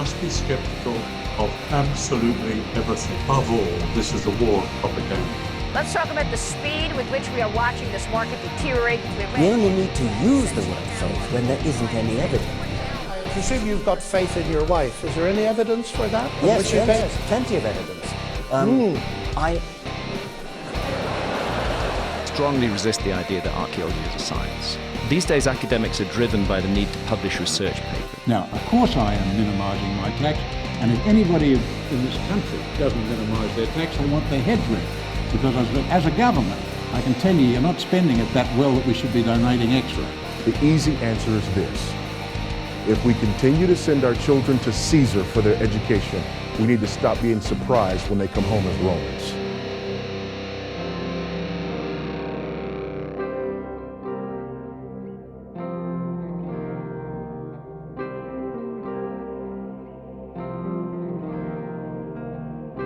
must be skeptical of absolutely everything. Above all, this is a war of propaganda. Let's talk about the speed with which we are watching this market deteriorate. We only need to use the word faith when there isn't any evidence. I presume you've got faith in your wife. Is there any evidence for that? Yes, plenty of evidence. I strongly resist the idea that archaeology is a science. These days, academics are driven by the need to publish research papers. Now, of course I am minimising my tax, and if anybody in this country doesn't minimise their tax, they want their heads ripped. Because as a government, I can tell you, you're not spending it that well that we should be donating extra. The easy answer is this. If we continue to send our children to Caesar for their education, we need to stop being surprised when they come home as Romans.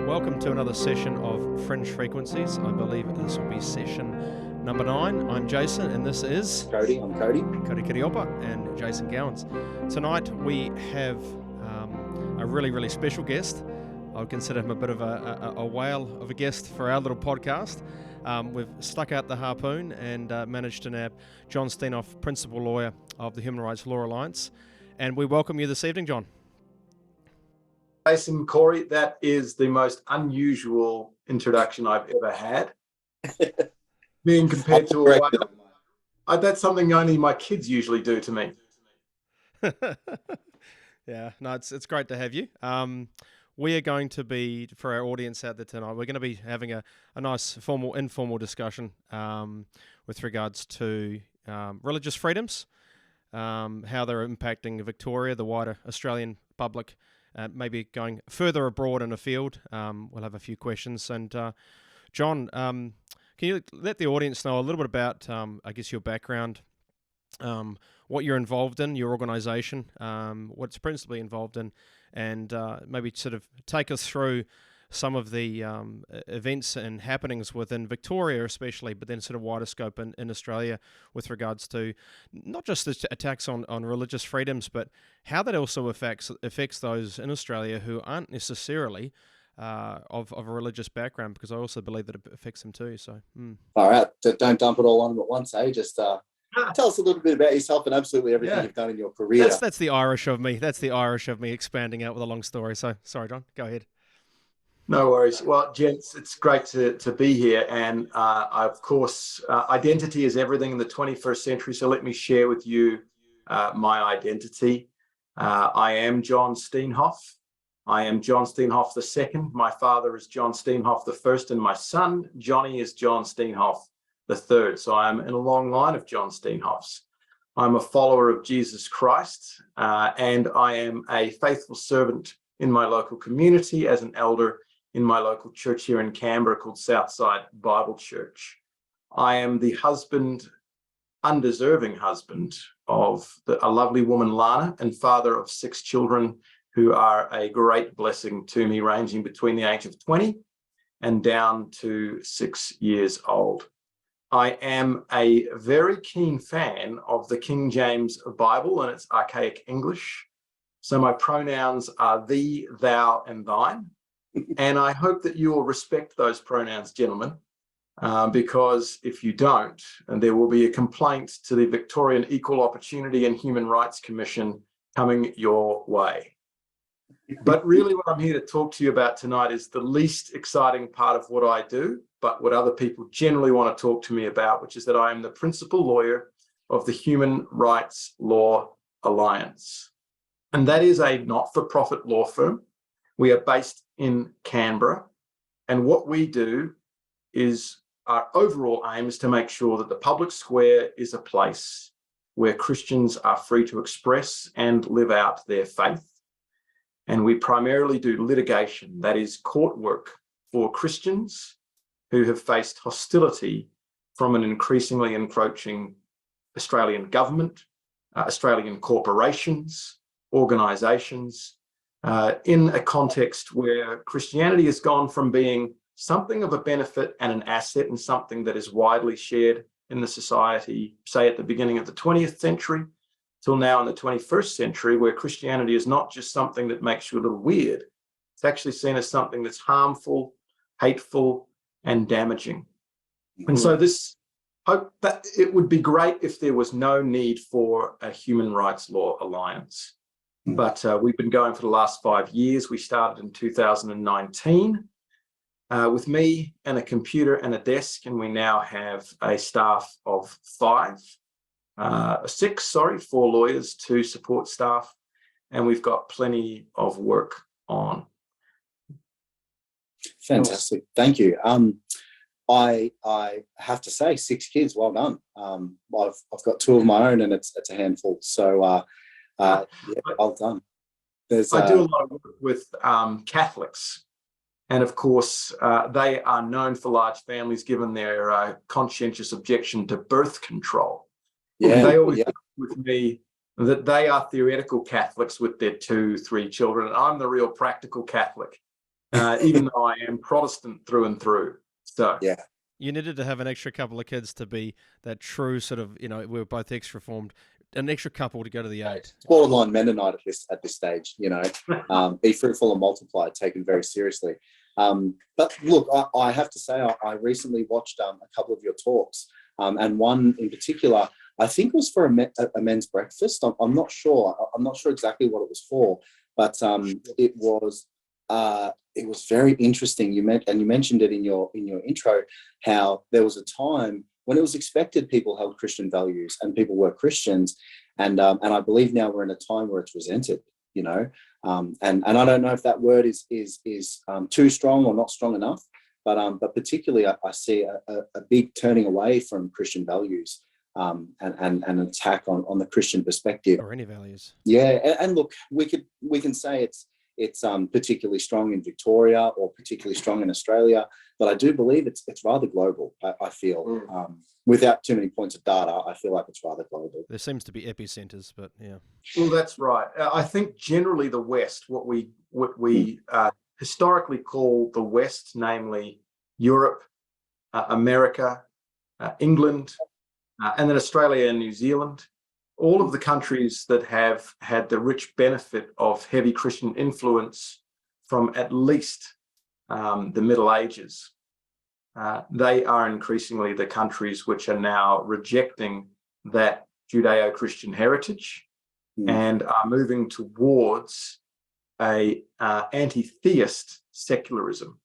Welcome to another session of Fringe Frequencies. I believe this will be session number 9. I'm Jason, and this is... Cody. I'm Cody. Cody Kiriopa and Jason Gowans. Tonight we have a really, really special guest. I would consider him a bit of a whale of a guest for our little podcast. We've stuck out the harpoon and managed to nab John Steenhof, Principal Lawyer of the Human Rights Law Alliance. And we welcome you this evening, John. Jason, Corey, that is the most unusual introduction I've ever had. Being compared to that's something only my kids usually do to me. Yeah, no, it's great to have you. We are going to be, for our audience out there tonight, we're going to be having a nice informal discussion with regards to religious freedoms, how they're impacting Victoria, the wider Australian public. Maybe going further abroad and afield. We'll have a few questions. And John, can you let the audience know a little bit about, I guess, your background, what you're involved in, your organisation, what it's principally involved in, and maybe sort of take us through some of the events and happenings within Victoria especially, but then sort of wider scope in Australia with regards to not just the attacks on religious freedoms, but how that also affects those in Australia who aren't necessarily of a religious background, because I also believe that it affects them too. So, All right, don't dump it all on them at once, eh? Just tell us a little bit about yourself and absolutely everything you've done in your career. That's the Irish of me. That's the Irish of me expanding out with a long story. So, sorry, John, go ahead. No worries. Well, gents, it's great to be here. And of course, identity is everything in the 21st century. So let me share with you my identity. I am John Steenhof. I am John Steenhof II. My father is John Steenhof I, and my son, Johnny, is John Steenhof III. So I'm in a long line of John Steenhofs. I'm a follower of Jesus Christ, and I am a faithful servant in my local community as an elder in my local church here in Canberra called Southside Bible Church. I am the undeserving husband of a lovely woman, Lana, and father of 6 children who are a great blessing to me, ranging between the age of 20 and down to 6 years old. I am a very keen fan of the King James Bible and its archaic English. So my pronouns are thee, thou, and thine. And I hope that you will respect those pronouns, gentlemen, because if you don't, and there will be a complaint to the Victorian Equal Opportunity and Human Rights Commission coming your way. But really what I'm here to talk to you about tonight is the least exciting part of what I do, but what other people generally want to talk to me about, which is that I am the principal lawyer of the Human Rights Law Alliance. And that is a not-for-profit law firm. We are based in Canberra, and what we do is our overall aim is to make sure that the public square is a place where Christians are free to express and live out their faith. And we primarily do litigation, that is court work for Christians who have faced hostility from an increasingly encroaching Australian government, Australian corporations, organisations, in a context where Christianity has gone from being something of a benefit and an asset and something that is widely shared in the society, say at the beginning of the 20th century, till now in the 21st century, where Christianity is not just something that makes you a little weird. It's actually seen as something that's harmful, hateful, and damaging. And so this hope that it would be great if there was no need for a human rights law alliance. But we've been going for the last 5 years. We started in 2019 with me and a computer and a desk, and we now have a staff of 4 lawyers, 2 support staff, and we've got plenty of work on. Fantastic. Thank you. I have to say, 6 kids, well done. I've got 2 of my own, and it's a handful. So yeah, well done. I do a lot of work with Catholics, and of course they are known for large families given their conscientious objection to birth control. Yeah, they always say with me that they are theoretical Catholics with their 2-3 children, and I'm the real practical Catholic, even though I am Protestant through and through. So yeah, you needed to have an extra couple of kids to be that true sort of, we're both ex-reformed, an extra couple to go to the 8. Borderline Mennonite at this stage, be fruitful and multiply, taken very seriously. But look, I have to say, I recently watched a couple of your talks, and one in particular, I think was for a men's breakfast. I'm not sure. I'm not sure exactly what it was for, but it was very interesting. You mentioned it in your intro, how there was a time when it was expected people held Christian values and people were Christians, and I believe now we're in a time where it's resented. And I don't know if that word is too strong or not strong enough, but particularly I see a big turning away from Christian values. And an attack on the Christian perspective, or any values. Yeah, and look, we can say it's particularly strong in Victoria or particularly strong in Australia, but I do believe it's rather global. I feel without too many points of data, I feel like it's rather global. There seems to be epicenters, but yeah. Well, that's right. I think generally the West, what we historically call the West, namely Europe, America, England. And then Australia and New Zealand, all of the countries that have had the rich benefit of heavy Christian influence from at least the Middle Ages, they are increasingly the countries which are now rejecting that Judeo-Christian heritage and are moving towards a anti-theist secularism,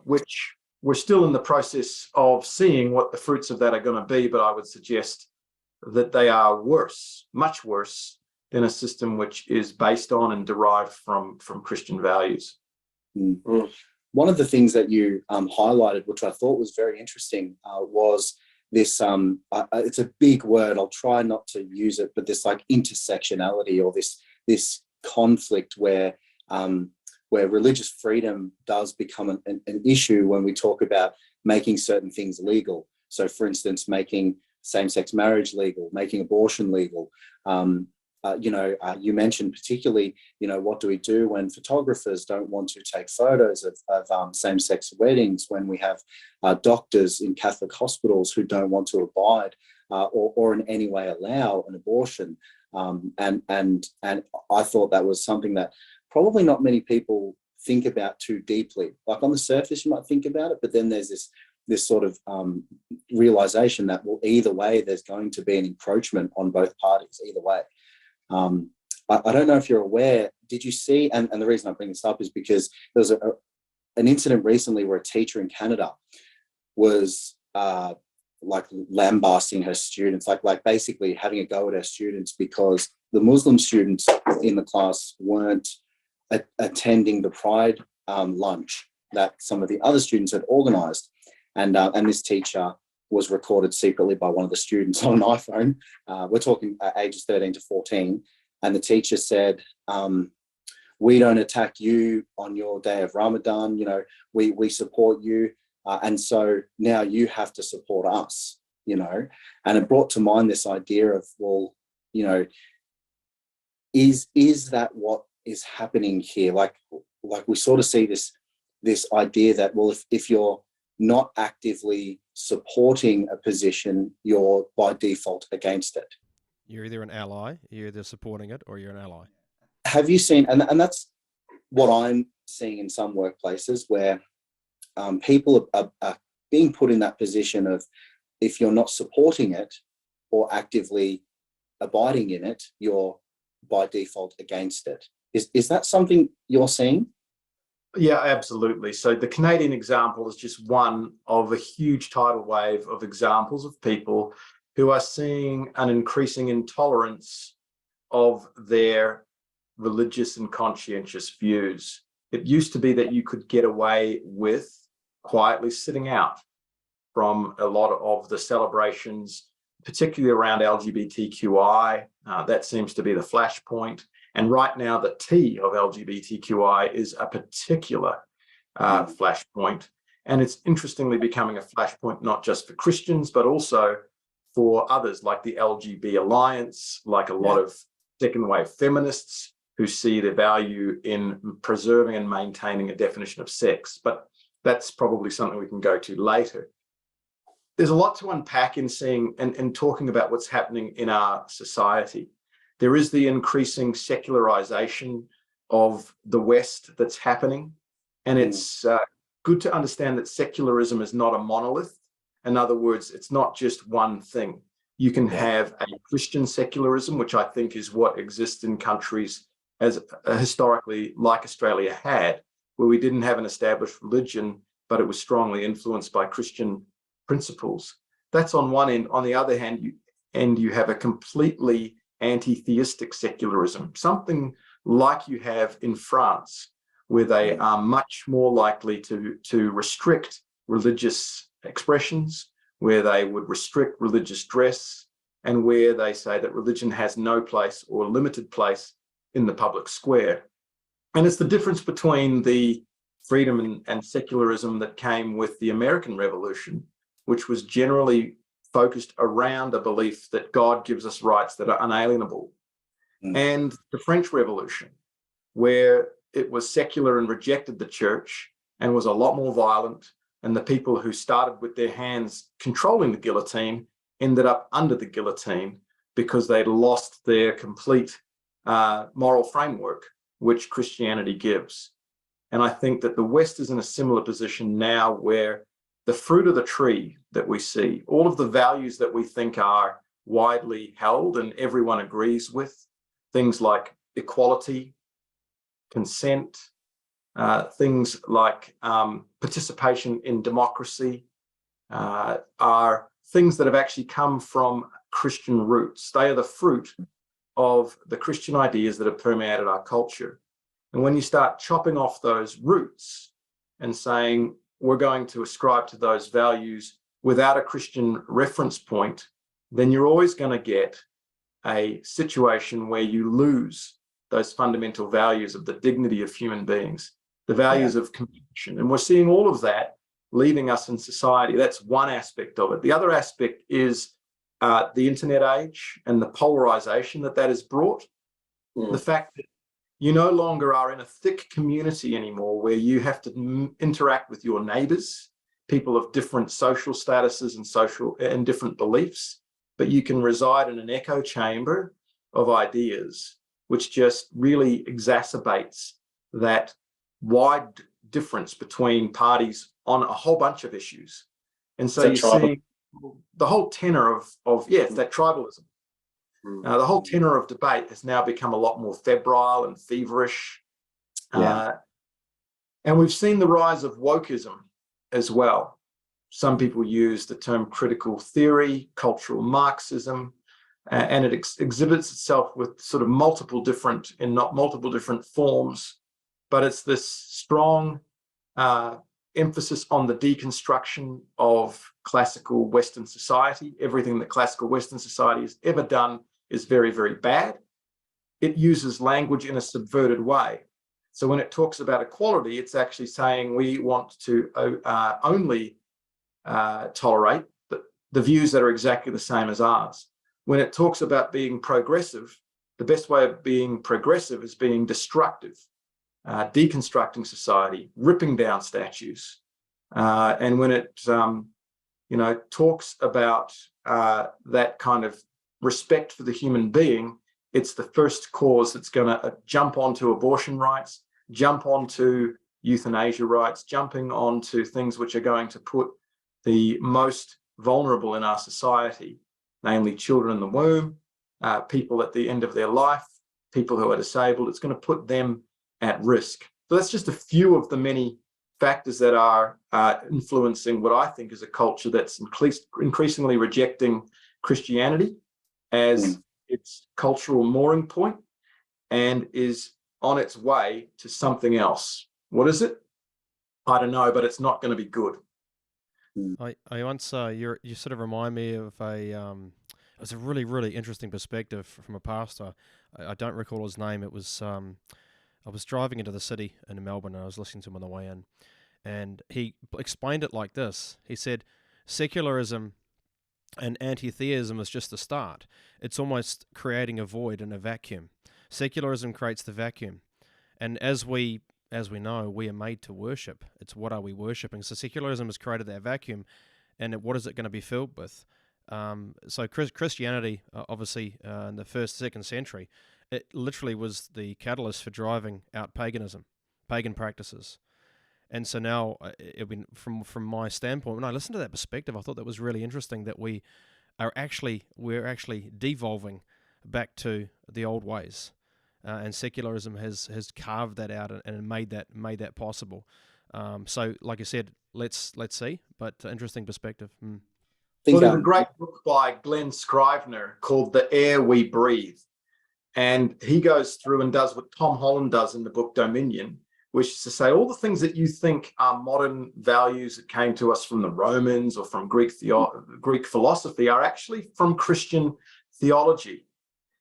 which we're still in the process of seeing what the fruits of that are going to be, but I would suggest that they are worse, much worse, than a system which is based on and derived from Christian values. One of the things that you highlighted, which I thought was very interesting, was this, it's a big word, I'll try not to use it, but this like intersectionality, or this conflict where religious freedom does become an issue when we talk about making certain things legal. So, for instance, making same-sex marriage legal, making abortion legal. You mentioned particularly, what do we do when photographers don't want to take photos of same-sex weddings, when we have doctors in Catholic hospitals who don't want to abide or in any way allow an abortion. And I thought that was something that probably not many people think about too deeply. Like on the surface, you might think about it, but then there's this sort of realization that, well, either way, there's going to be an encroachment on both parties, either way. I don't know if you're aware, did you see, and the reason I bring this up is because there was an incident recently where a teacher in Canada was like lambasting her students, like basically having a go at her students because the Muslim students in the class weren't attending the Pride lunch that some of the other students had organised, and this teacher was recorded secretly by one of the students on an iPhone. We're talking ages 13 to 14, and the teacher said, "We don't attack you on your day of Ramadan. We support you, and so now you have to support us." And it brought to mind this idea of, well, is that what is happening here? Like we sort of see this idea that, well, if you're not actively supporting a position, you're by default against it. You're either an ally, you're either supporting it, or you're an ally. Have you seen, and that's what I'm seeing in some workplaces where people are being put in that position of, if you're not supporting it or actively abiding in it, you're by default against it. Is that something you're seeing? Yeah, absolutely. So the Canadian example is just one of a huge tidal wave of examples of people who are seeing an increasing intolerance of their religious and conscientious views. It used to be that you could get away with quietly sitting out from a lot of the celebrations, particularly around LGBTQI. That seems to be the flashpoint. And right now, the T of LGBTQI is a particular flashpoint. And it's interestingly becoming a flashpoint, not just for Christians, but also for others like the LGB Alliance, like a lot of second wave feminists who see the value in preserving and maintaining a definition of sex. But that's probably something we can go to later. There's a lot to unpack in seeing and talking about what's happening in our society. There is the increasing secularization of the West that's happening. And it's good to understand that secularism is not a monolith. In other words, it's not just one thing. You can have a Christian secularism, which I think is what exists in countries as historically like Australia had, where we didn't have an established religion, but it was strongly influenced by Christian principles. That's on one end. On the other hand, you have a completely anti-theistic secularism, something like you have in France, where they are much more likely to restrict religious expressions, where they would restrict religious dress, and where they say that religion has no place or limited place in the public square. And it's the difference between the freedom and secularism that came with the American Revolution, which was generally focused around a belief that God gives us rights that are unalienable, and the French Revolution, where it was secular and rejected the church and was a lot more violent, and the people who started with their hands controlling the guillotine ended up under the guillotine because they'd lost their complete moral framework, which Christianity gives. And I think that the West is in a similar position now, where the fruit of the tree that we see, all of the values that we think are widely held and everyone agrees with, things like equality, consent, things like participation in democracy, are things that have actually come from Christian roots. They are the fruit of the Christian ideas that have permeated our culture. And when you start chopping off those roots and saying, we're going to ascribe to those values without a Christian reference point, then you're always going to get a situation where you lose those fundamental values of the dignity of human beings, the values of compassion. And we're seeing all of that leaving us in society. That's one aspect of it. The other aspect is the internet age and the polarization that has brought. The fact that you no longer are in a thick community anymore, where you have to interact with your neighbors, people of different social statuses and different beliefs, but you can reside in an echo chamber of ideas, which just really exacerbates that wide difference between parties on a whole bunch of issues. And so you're seeing the whole tenor of it's that tribalism. The whole tenor of debate has now become a lot more febrile and feverish. And we've seen the rise of wokeism as well. Some people use the term critical theory, cultural Marxism, and it exhibits itself with sort of multiple different forms. But it's this strong emphasis on the deconstruction of classical Western society. Everything that classical Western society has ever done is very, very bad. It uses language in a subverted way. So when it talks about equality, it's actually saying we want to only tolerate the views that are exactly the same as ours. When it talks about being progressive, the best way of being progressive is being destructive, deconstructing society, ripping down statues. And when it talks about that kind of respect for the human being, it's the first cause that's going to jump onto abortion rights, jump onto euthanasia rights, jumping onto things which are going to put the most vulnerable in our society, namely children in the womb, people at the end of their life, people who are disabled. It's going to put them at risk. So that's just a few of the many factors that are influencing what I think is a culture that's increasingly rejecting Christianity as its cultural mooring point and is on its way to something else. What is it? I don't know, but it's not going to be good. I once you sort of remind me of it was a really, really interesting perspective from a pastor. I don't recall his name. It was I was driving into the city in Melbourne and I was listening to him on the way in, and he explained it like this. He said, secularism and anti-theism is just the start. It's almost creating a void and a vacuum. Secularism creates the vacuum, and as we know, we are made to worship. It's what are we worshipping? So secularism has created that vacuum, and what is it going to be filled with? So Christianity, obviously, in the first, second century, it literally was the catalyst for driving out paganism, pagan practices. And so now, from my standpoint, when I listened to that perspective, I thought that was really interesting that we're actually devolving back to the old ways, and secularism has carved that out and made that possible. So, like I said, let's see, but interesting perspective. Well, there's a great book by Glenn Scrivener called "The Air We Breathe," and he goes through and does what Tom Holland does in the book Dominion, which is to say all the things that you think are modern values that came to us from the Romans or from Greek philosophy are actually from Christian theology.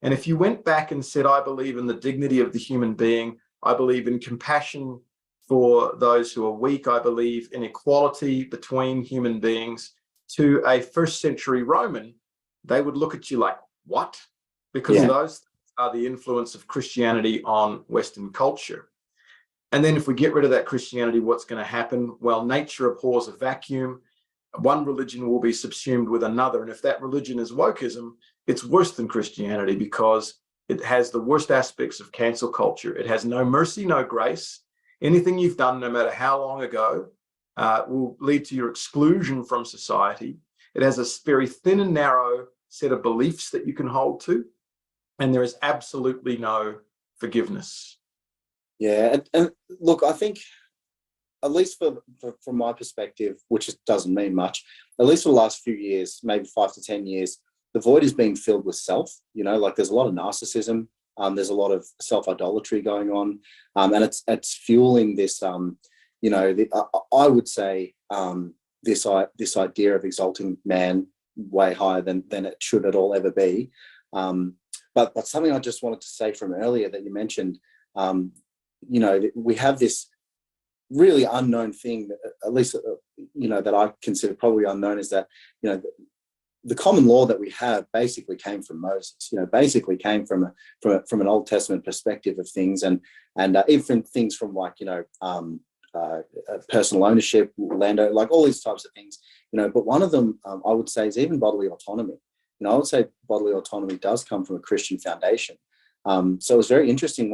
And if you went back and said, I believe in the dignity of the human being, I believe in compassion for those who are weak, I believe in equality between human beings, to a first century Roman, they would look at you like, what? Because those are the influence of Christianity on Western culture. And then if we get rid of that Christianity, what's going to happen? Well, nature abhors a vacuum. One religion will be subsumed with another. And if that religion is wokeism, it's worse than Christianity because it has the worst aspects of cancel culture. It has no mercy, no grace. Anything you've done, no matter how long ago, will lead to your exclusion from society. It has a very thin and narrow set of beliefs that you can hold to. And there is absolutely no forgiveness. Yeah, and look, I think, at least from my perspective, which doesn't mean much, at least for the last few years, maybe 5 to 10 years, the void is being filled with self. Like there's a lot of narcissism, there's a lot of self-idolatry going on, and it's fueling this, I would say, this idea of exalting man way higher than it should at all ever be. But something I just wanted to say from earlier that you mentioned, we have this really unknown thing, at least, that I consider probably unknown, is that, the common law that we have basically came from Moses, basically came from an Old Testament perspective of things, and even things from like, personal ownership, land, like all these types of things, but one of them I would say is even bodily autonomy. I would say bodily autonomy does come from a Christian foundation. So it was very interesting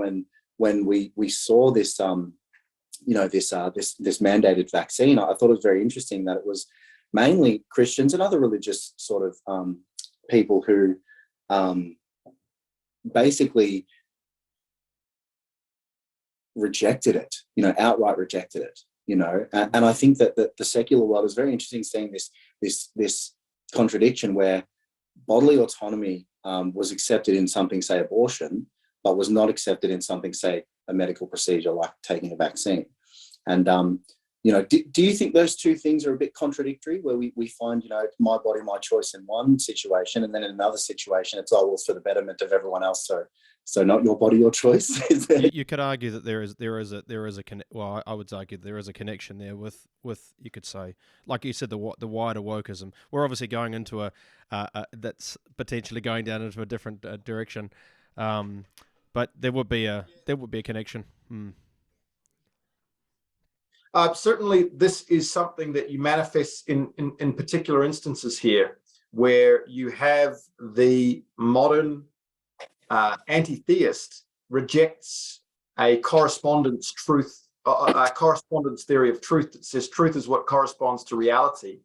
when we saw this, this mandated vaccine. I thought it was very interesting that it was mainly Christians and other religious sort of people who basically rejected it, outright rejected it, and I think that the secular world is very interesting seeing this contradiction where bodily autonomy was accepted in something, say abortion, but was not accepted in something, say a medical procedure like taking a vaccine. And do you think those two things are a bit contradictory, where we find, my body, my choice in one situation, and then in another situation it's it's for the betterment of everyone else, so not your body, your choice? You could argue that there is a I would argue there is a connection there with you could say, like you said, the wider wokeism. We're obviously going into a that's potentially going down into a different direction, but there would be a connection. Certainly, this is something that you manifest in particular instances here. where you have the modern anti-theist rejects a correspondence theory of truth that says truth is what corresponds to reality,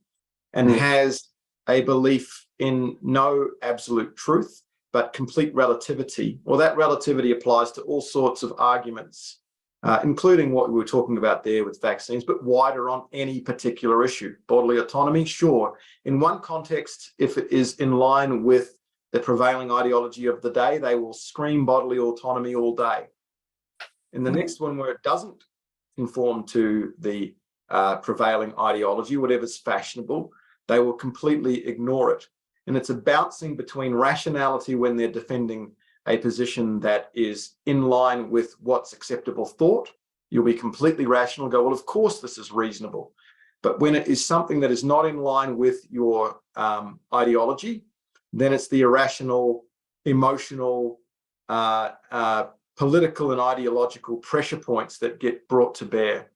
and has a belief in no absolute truth, but complete relativity. Well, that relativity applies to all sorts of arguments, including what we were talking about there with vaccines, but wider on any particular issue. Bodily autonomy, sure. In one context, if it is in line with the prevailing ideology of the day, they will scream bodily autonomy all day. In the next one, where it doesn't conform to the prevailing ideology, whatever's fashionable, they will completely ignore it. And it's a bouncing between rationality when they're defending a position that is in line with what's acceptable thought. You'll be completely rational, go, well, of course this is reasonable. But when it is something that is not in line with your ideology, then it's the irrational, emotional, political and ideological pressure points that get brought to bear,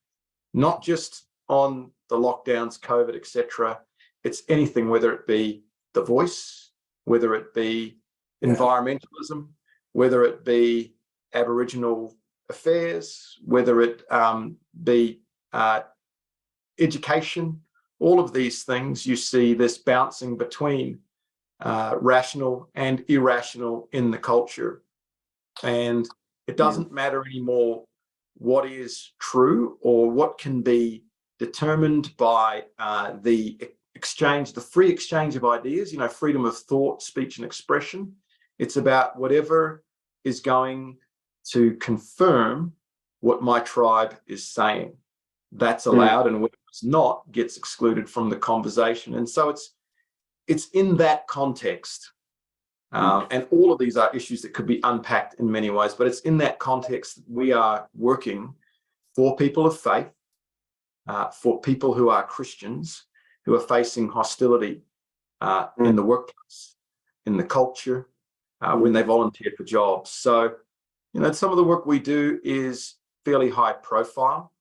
not just on the lockdowns, COVID, etc. It's anything, whether it be The Voice, whether it be environmentalism, whether it be Aboriginal affairs, whether it be education, all of these things, you see this bouncing between rational and irrational in the culture. And it doesn't matter anymore what is true or what can be determined by the free exchange of ideas, freedom of thought, speech and expression. It's about whatever is going to confirm what my tribe is saying. That's allowed, and whatever's not gets excluded from the conversation. And so it's in that context. And all of these are issues that could be unpacked in many ways, but it's in that context that we are working for people of faith, for people who are Christians, who are facing hostility in the workplace, in the culture, when they volunteer for jobs. So, some of the work we do is fairly high profile.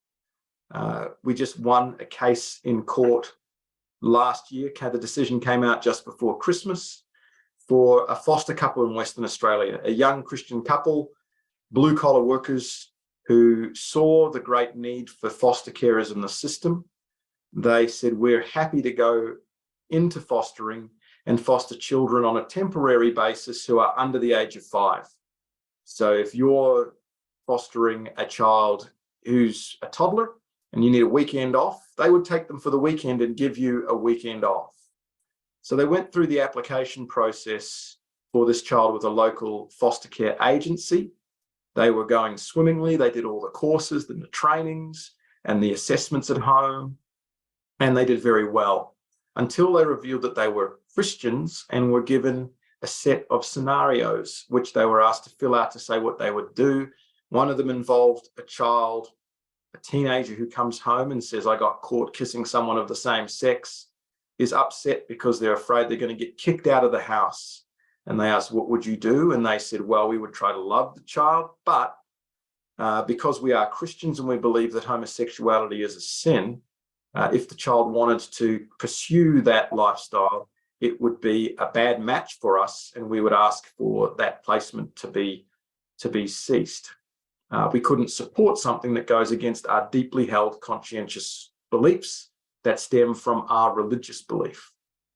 We just won a case in court last year. The decision came out just before Christmas for a foster couple in Western Australia, a young Christian couple, blue-collar workers who saw the great need for foster carers in the system. They said, we're happy to go into fostering and foster children on a temporary basis who are under the age of 5. So if you're fostering a child who's a toddler and you need a weekend off, they would take them for the weekend and give you a weekend off. So they went through the application process for this child with a local foster care agency. They were going swimmingly. They did all the courses and the trainings and the assessments at home, and they did very well until they revealed that they were Christians and were given a set of scenarios which they were asked to fill out to say what they would do. One of them involved a child, a teenager who comes home and says, I got caught kissing someone of the same sex, is upset because they're afraid they're going to get kicked out of the house. And they asked, what would you do? And they said, well, we would try to love the child, but because we are Christians and we believe that homosexuality is a sin, if the child wanted to pursue that lifestyle, it would be a bad match for us, and we would ask for that placement to be ceased. We couldn't support something that goes against our deeply held conscientious beliefs that stem from our religious belief.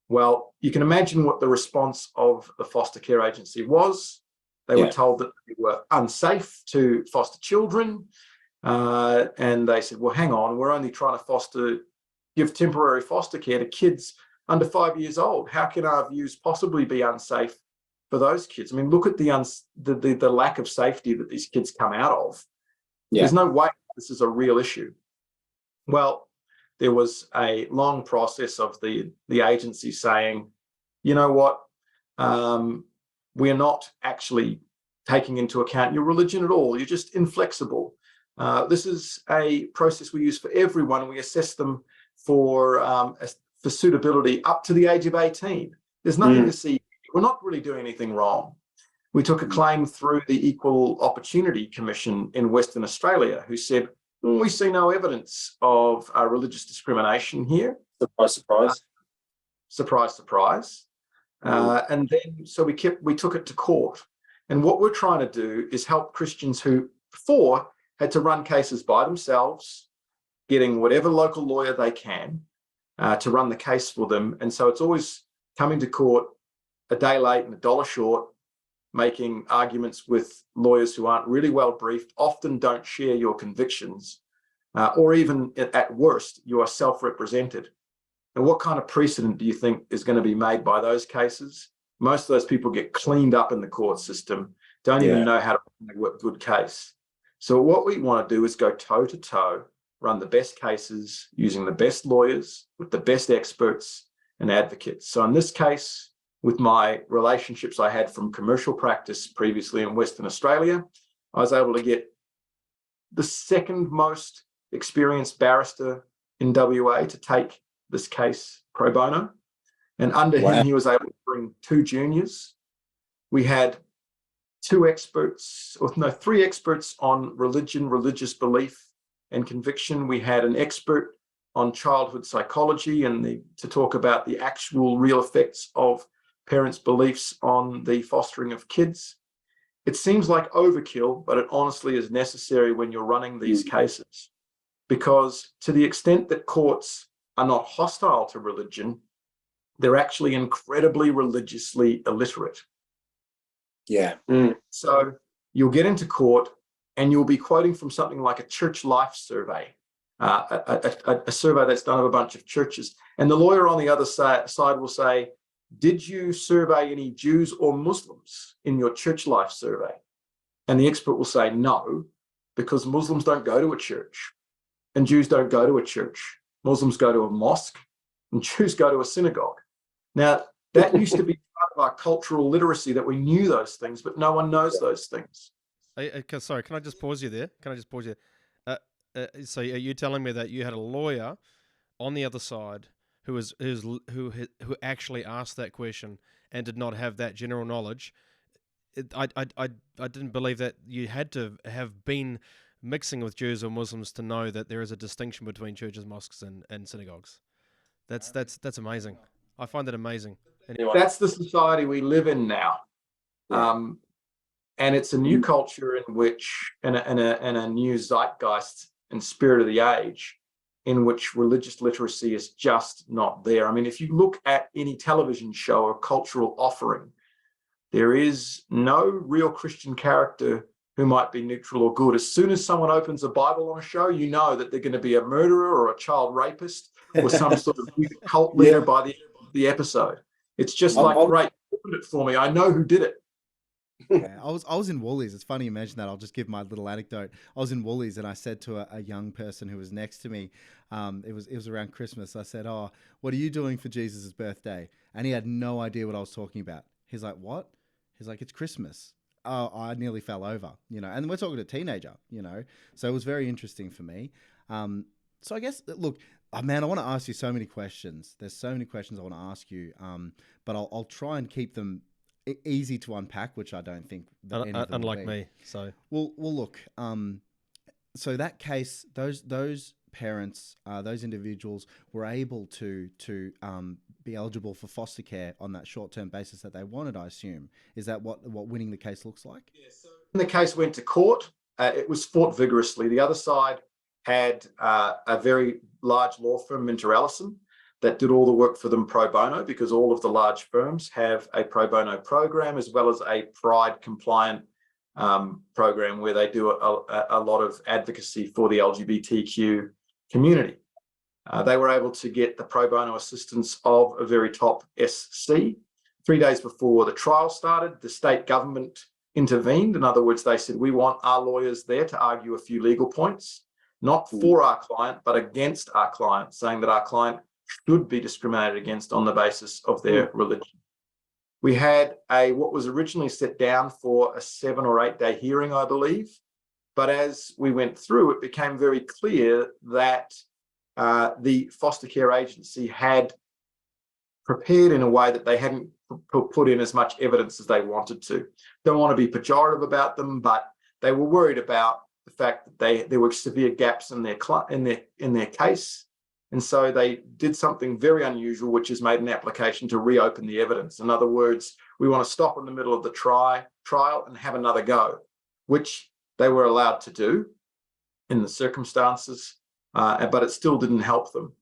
Well, you can imagine what the response of the foster care agency was. They were told that they were unsafe to foster children. And they said, well, hang on, we're only trying to give temporary foster care to kids under 5 years old. How can our views possibly be unsafe for those kids? I mean, look at the lack of safety that these kids come out of. There's no way this is a real issue. Well, there was a long process of the agency saying, you know what, we're not actually taking into account your religion at all. You're just inflexible. This is a process we use for everyone. We assess them for suitability up to the age of 18. There's nothing to see. We're not really doing anything wrong. We took a claim through the Equal Opportunity Commission in Western Australia, who said, we see no evidence of religious discrimination here. Surprise, surprise. Surprise, surprise. And then, so we took it to court. And what we're trying to do is help Christians who before had to run cases by themselves, getting whatever local lawyer they can to run the case for them. And so it's always coming to court a day late and $1 short, making arguments with lawyers who aren't really well briefed, often don't share your convictions, or even at worst, you are self-represented. And what kind of precedent do you think is going to be made by those cases? Most of those people get cleaned up in the court system, don't even know how to run a good case. So what we want to do is go toe to toe, run the best cases using the best lawyers with the best experts and advocates. So in this case, with my relationships I had from commercial practice previously in Western Australia, I was able to get the second most experienced barrister in WA to take this case pro bono. And under him, he was able to bring 2 juniors. We had 3 experts on religion, religious belief and conviction. We had an expert on childhood psychology and to talk about the actual real effects of parents' beliefs on the fostering of kids. It seems like overkill, but it honestly is necessary when you're running these cases, because to the extent that courts are not hostile to religion, they're actually incredibly religiously illiterate. So you'll get into court and you'll be quoting from something like a church life survey, a survey that's done of a bunch of churches. And the lawyer on the other side will say, did you survey any Jews or Muslims in your church life survey? And the expert will say no, because Muslims don't go to a church and Jews don't go to a church. Muslims go to a mosque and Jews go to a synagogue. Now, that used to be part of our cultural literacy, that we knew those things, but no one knows those things. Sorry, can I just pause you there? So are you telling me that you had a lawyer on the other side who actually asked that question and did not have that general knowledge? I didn't believe that you had to have been mixing with Jews or Muslims to know that there is a distinction between churches, mosques, and synagogues. That's amazing. I find that amazing. Anyway. That's the society we live in now. And it's a new culture in which, and a new zeitgeist and spirit of the age, in which religious literacy is just not there. I mean, if you look at any television show or cultural offering, there is no real Christian character who might be neutral or good. As soon as someone opens a Bible on a show, you know that they're going to be a murderer or a child rapist or some sort of cult leader by the end of the episode. It's just great, open it for me. I know who did it. Yeah, I was in Woolies. It's funny you mention that. I'll just give my little anecdote. I was in Woolies and I said to a young person who was next to me, it was around Christmas. I said, "Oh, what are you doing for Jesus' birthday?" And he had no idea what I was talking about. He's like, "What?" He's like, "It's Christmas." Oh, I nearly fell over, and we're talking to a teenager, so it was very interesting for me. So I guess, look, man, I want to ask you so many questions. There's so many questions I want to ask you, but I'll try and keep them easy to unpack, which I don't think that any of them unlike will be. me. So well, look. So that case, those parents, those individuals were able to be eligible for foster care on that short-term basis that they wanted, I assume. Is that what winning the case looks like? Yeah, so when the case went to court, it was fought vigorously. The other side had a very large law firm, Minter Ellison, that did all the work for them pro bono, because all of the large firms have a pro bono program as well as a Pride compliant program where they do a lot of advocacy for the LGBTQ community. They were able to get the pro bono assistance of a very top SC. 3 days before the trial started, the state government intervened. In other words, they said, we want our lawyers there to argue a few legal points, not for our client, but against our client, saying that our client should be discriminated against on the basis of their religion. We had what was originally set down for a 7 or 8 day hearing, I believe. But as we went through, it became very clear that the foster care agency had prepared in a way that they hadn't put in as much evidence as they wanted to. Don't want to be pejorative about them, but they were worried about the fact that there were severe gaps in their case. And so they did something very unusual, which is made an application to reopen the evidence. In other words, we want to stop in the middle of the trial and have another go, which they were allowed to do in the circumstances, but it still didn't help them.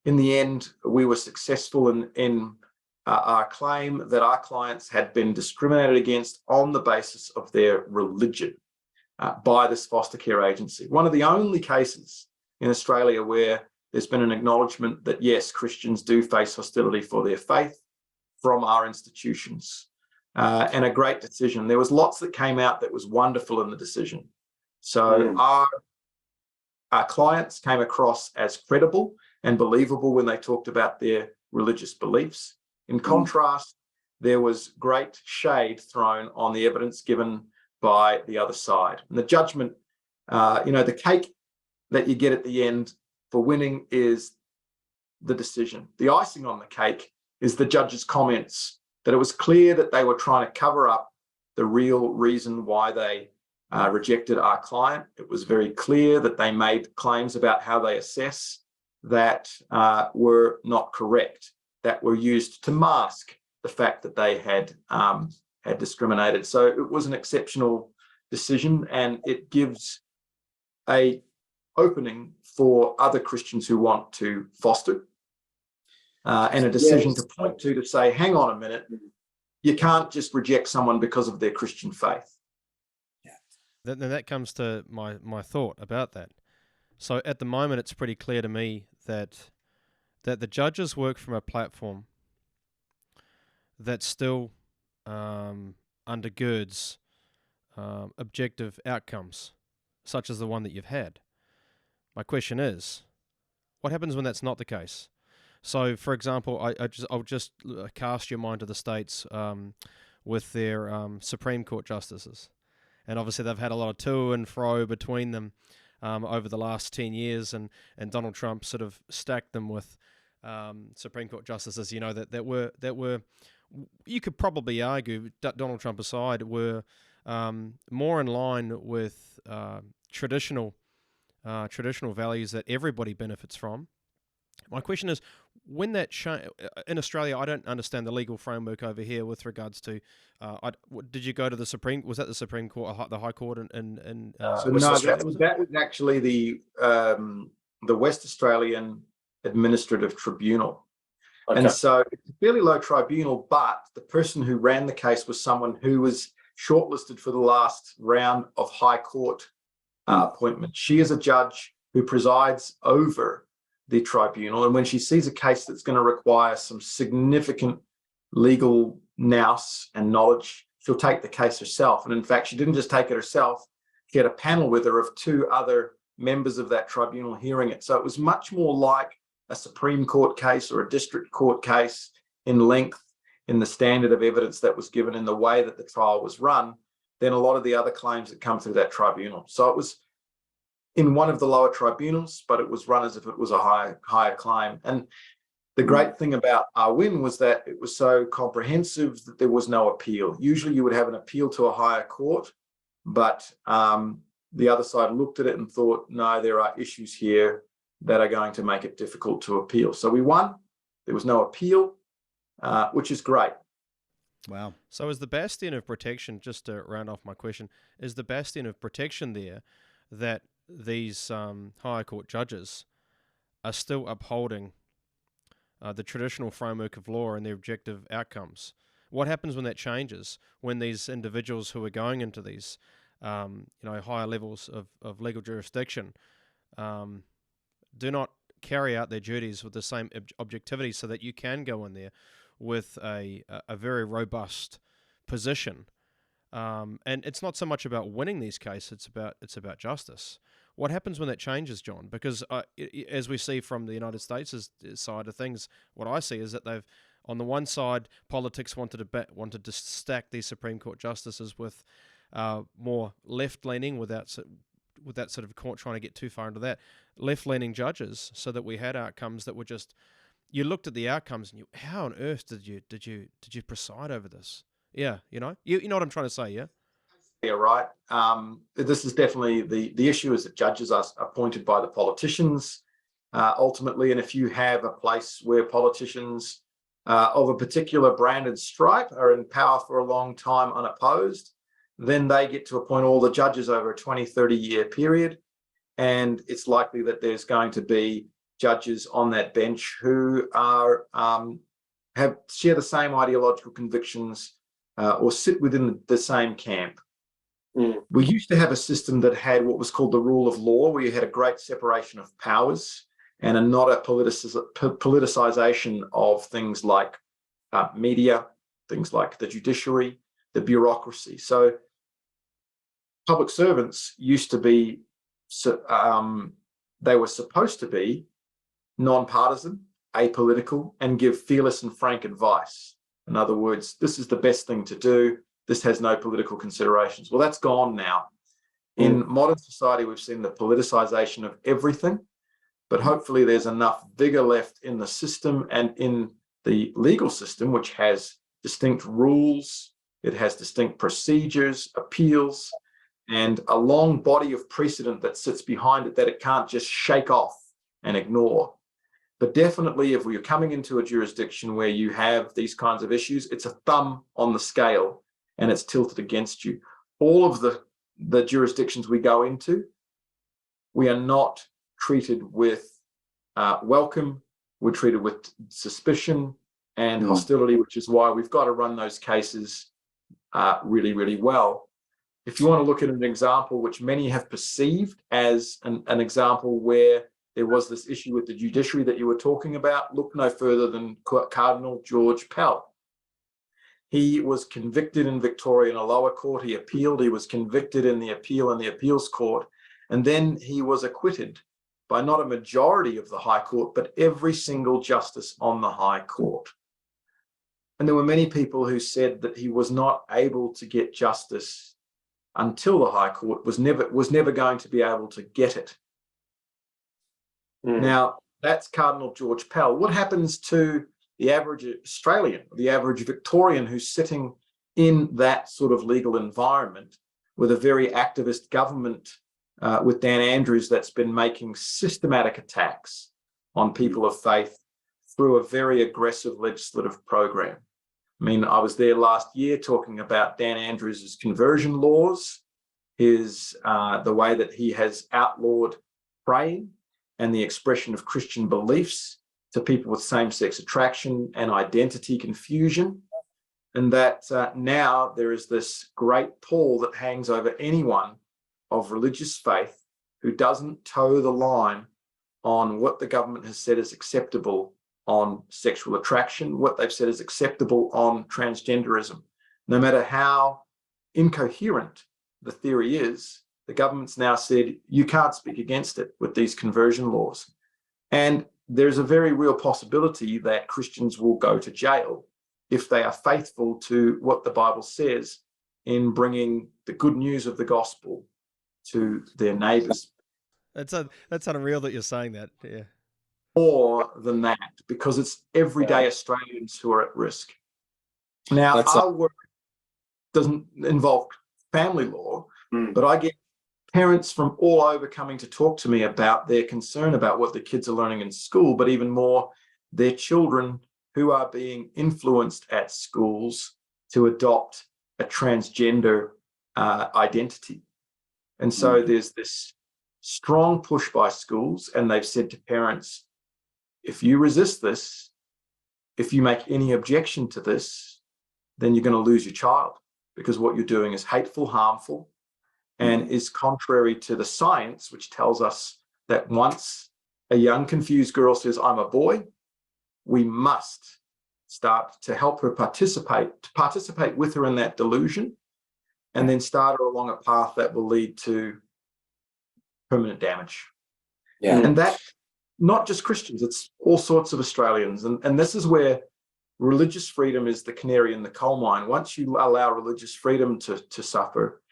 In the end, we were successful in our claim that our clients had been discriminated against on the basis of their religion by this foster care agency. One of the only cases in Australia where there's been an acknowledgement that, yes, Christians do face hostility for their faith from our institutions, and a great decision. There was lots that came out that was wonderful in the decision. So our clients came across as credible and believable when they talked about their religious beliefs. In contrast, there was great shade thrown on the evidence given by the other side. And the judgment, the cake that you get at the end for winning is the decision. The icing on the cake is the judge's comments that it was clear that they were trying to cover up the real reason why they rejected our client. It was very clear that they made claims about how they assess that were not correct, that were used to mask the fact that they had discriminated. So it was an exceptional decision, and it gives a opening for other Christians who want to foster, and a decision to point to say, hang on a minute, you can't just reject someone because of their Christian faith. Then that comes to my thought about that. So at the moment, it's pretty clear to me that the judges work from a platform that still undergirds objective outcomes, such as the one that you've had. My question is, what happens when that's not the case? So, for example, I'll just cast your mind to the States with their Supreme Court justices. And obviously they've had a lot of to and fro between them over the last 10 years, and Donald Trump sort of stacked them with Supreme Court justices, that were you could probably argue, Donald Trump aside, were more in line with traditional values that everybody benefits from. My question is, when that in Australia, I don't understand the legal framework over here with regards to. Did you go to the Supreme? Was that the Supreme Court, the High Court in that was actually the West Australian Administrative Tribunal. Okay. And so it's a fairly low tribunal, but the person who ran the case was someone who was shortlisted for the last round of High Court appointment. She is a judge who presides over the tribunal, and when she sees a case that's going to require some significant legal nous and knowledge, she'll take the case herself. And in fact, she didn't just take it herself. She had a panel with her of 2 other members of that tribunal hearing it. So it was much more like a Supreme Court case or a district court case in length, in the standard of evidence that was given, in the way that the trial was run, than a lot of the other claims that come through that tribunal. So it was in one of the lower tribunals, but it was run as if it was a higher claim. And the great thing about our win was that it was so comprehensive that there was no appeal. Usually you would have an appeal to a higher court, but the other side looked at it and thought, no, there are issues here that are going to make it difficult to appeal. So we won. There was no appeal, which is great. Wow. So is the bastion of protection, just to round off my question, is the bastion of protection there that these higher court judges are still upholding the traditional framework of law and their objective outcomes? What happens when that changes, when these individuals who are going into these higher levels of legal jurisdiction do not carry out their duties with the same objectivity, so that you can go in there with a very robust position? And it's not so much about winning these cases, it's about justice. What happens when that changes, John? Because as we see from the United States' side of things, what I see is that they've, on the one side, politics wanted to stack these Supreme Court justices with more left-leaning, without sort of court trying to get too far into that, left-leaning judges, so that we had outcomes that were just, you looked at the outcomes and how on earth did you preside over this? Yeah, you know what I'm trying to say, yeah? Yeah, right. This is definitely the issue, is that judges are appointed by the politicians. ultimately. And if you have a place where politicians of a particular brand and stripe are in power for a long time unopposed, then they get to appoint all the judges over a 20, 30-year period. And it's likely that there's going to be judges on that bench who are share the same ideological convictions or sit within the same camp. We used to have a system that had what was called the rule of law, where you had a great separation of powers and not a politicization of things like media, things like the judiciary, the bureaucracy. So public servants used to be, they were supposed to be non-partisan, apolitical, and give fearless and frank advice. In other words, this is the best thing to do. This has no political considerations. Well, that's gone now. In modern society, we've seen the politicization of everything, but hopefully there's enough vigor left in the system and in the legal system, which has distinct rules, it has distinct procedures, appeals, and a long body of precedent that sits behind it that it can't just shake off and ignore. But definitely, if we are coming into a jurisdiction where you have these kinds of issues, it's a thumb on the scale and it's tilted against you. All of the jurisdictions we go into, we are not treated with welcome, we're treated with suspicion and hostility, which is why we've got to run those cases really, really well. If you want to look at an example which many have perceived as an example where there was this issue with the judiciary that you were talking about, look no further than Cardinal George Pell. He was convicted in Victoria in a lower court. He appealed. He was convicted in the appeal in the appeals court. And then he was acquitted by not a majority of the High Court, but every single justice on the High Court. And there were many people who said that he was not able to get justice until the High Court was never going to be able to get it. Now, that's Cardinal George Pell. What happens to the average Australian, the average Victorian who's sitting in that sort of legal environment with a very activist government with Dan Andrews that's been making systematic attacks on people of faith through a very aggressive legislative program? I mean, I was there last year talking about Dan Andrews' conversion laws, the way that he has outlawed praying and the expression of Christian beliefs to people with same-sex attraction and identity confusion. And that now there is this great pall that hangs over anyone of religious faith who doesn't toe the line on what the government has said is acceptable on sexual attraction, what they've said is acceptable on transgenderism. No matter how incoherent the theory is, the government's now said you can't speak against it with these conversion laws. And there's a very real possibility that Christians will go to jail if they are faithful to what the Bible says in bringing the good news of the gospel to their neighbours. That's unreal that you're saying that. Yeah. More than that, because it's everyday Australians who are at risk. Now, our work doesn't involve family law, but I get parents from all over coming to talk to me about their concern about what the kids are learning in school, but even more, their children who are being influenced at schools to adopt a transgender identity. And so there's this strong push by schools, and they've said to parents, if you resist this, if you make any objection to this, then you're going to lose your child, because what you're doing is hateful, harmful, and is contrary to the science, which tells us that once a young, confused girl says, I'm a boy, we must start to help her participate with her in that delusion, and then start her along a path that will lead to permanent damage. Yeah. And that, not just Christians, it's all sorts of Australians. And this is where religious freedom is the canary in the coal mine. Once you allow religious freedom to suffer,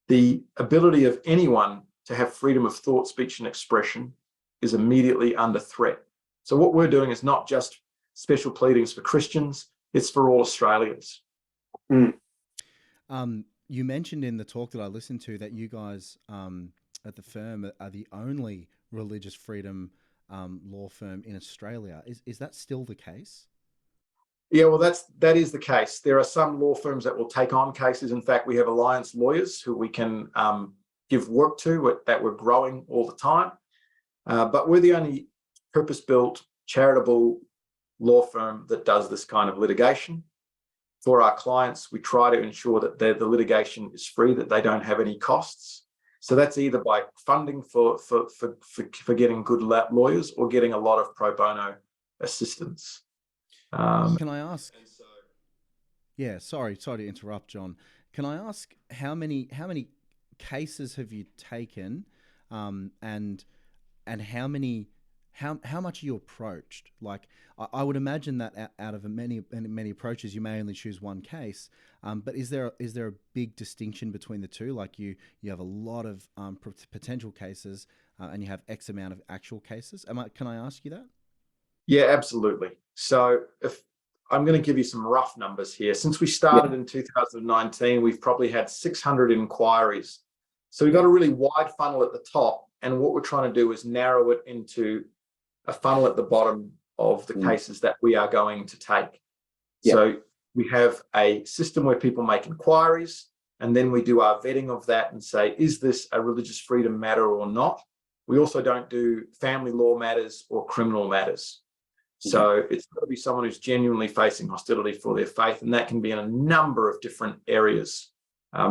the ability of anyone to have freedom of thought, speech, and expression is immediately under threat. So what we're doing is not just special pleadings for Christians, it's for all Australians. You mentioned in the talk that I listened to that you guys at the firm are the only religious freedom law firm in Australia. Is that still the case? Yeah, well, that is the case. There are some law firms that will take on cases. In fact, we have alliance lawyers who we can give work to that we're growing all the time. But we're the only purpose-built, charitable law firm that does this kind of litigation. For our clients, we try to ensure that the litigation is free, that they don't have any costs. So that's either by funding for getting good lawyers or getting a lot of pro bono assistance. Can I ask? Yeah, sorry to interrupt, John. Can I ask how many cases have you taken, and how much are you approached? Like, I would imagine that out of many approaches, you may only choose one case. But is there a big distinction between the two? Like you have a lot of potential cases, and you have X amount of actual cases. Can I ask you that? Yeah, absolutely. So if I'm going to give you some rough numbers here. Since we started in 2019, we've probably had 600 inquiries. So we've got a really wide funnel at the top. And what we're trying to do is narrow it into a funnel at the bottom of the cases that we are going to take. So we have a system where people make inquiries, and then we do our vetting of that and say, is this a religious freedom matter or not? We also don't do family law matters or criminal matters. So it's got to be someone who's genuinely facing hostility for their faith, and that can be in a number of different areas,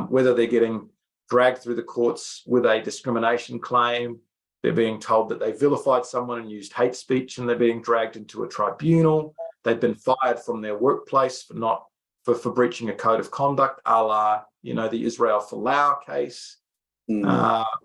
whether they're getting dragged through the courts with a discrimination claim, they're being told that they vilified someone and used hate speech, and they're being dragged into a tribunal, they've been fired from their workplace for breaching a code of conduct, a la, the Israel Folau case,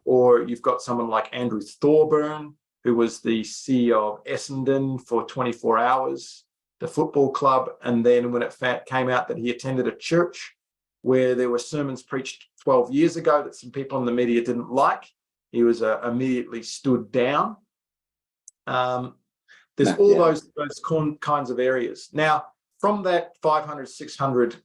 or you've got someone like Andrew Thorburn, who was the CEO of Essendon for 24 hours, the football club. And then when it came out that he attended a church where there were sermons preached 12 years ago that some people in the media didn't like, he was immediately stood down. There's all those kinds of areas. Now, from that 500, 600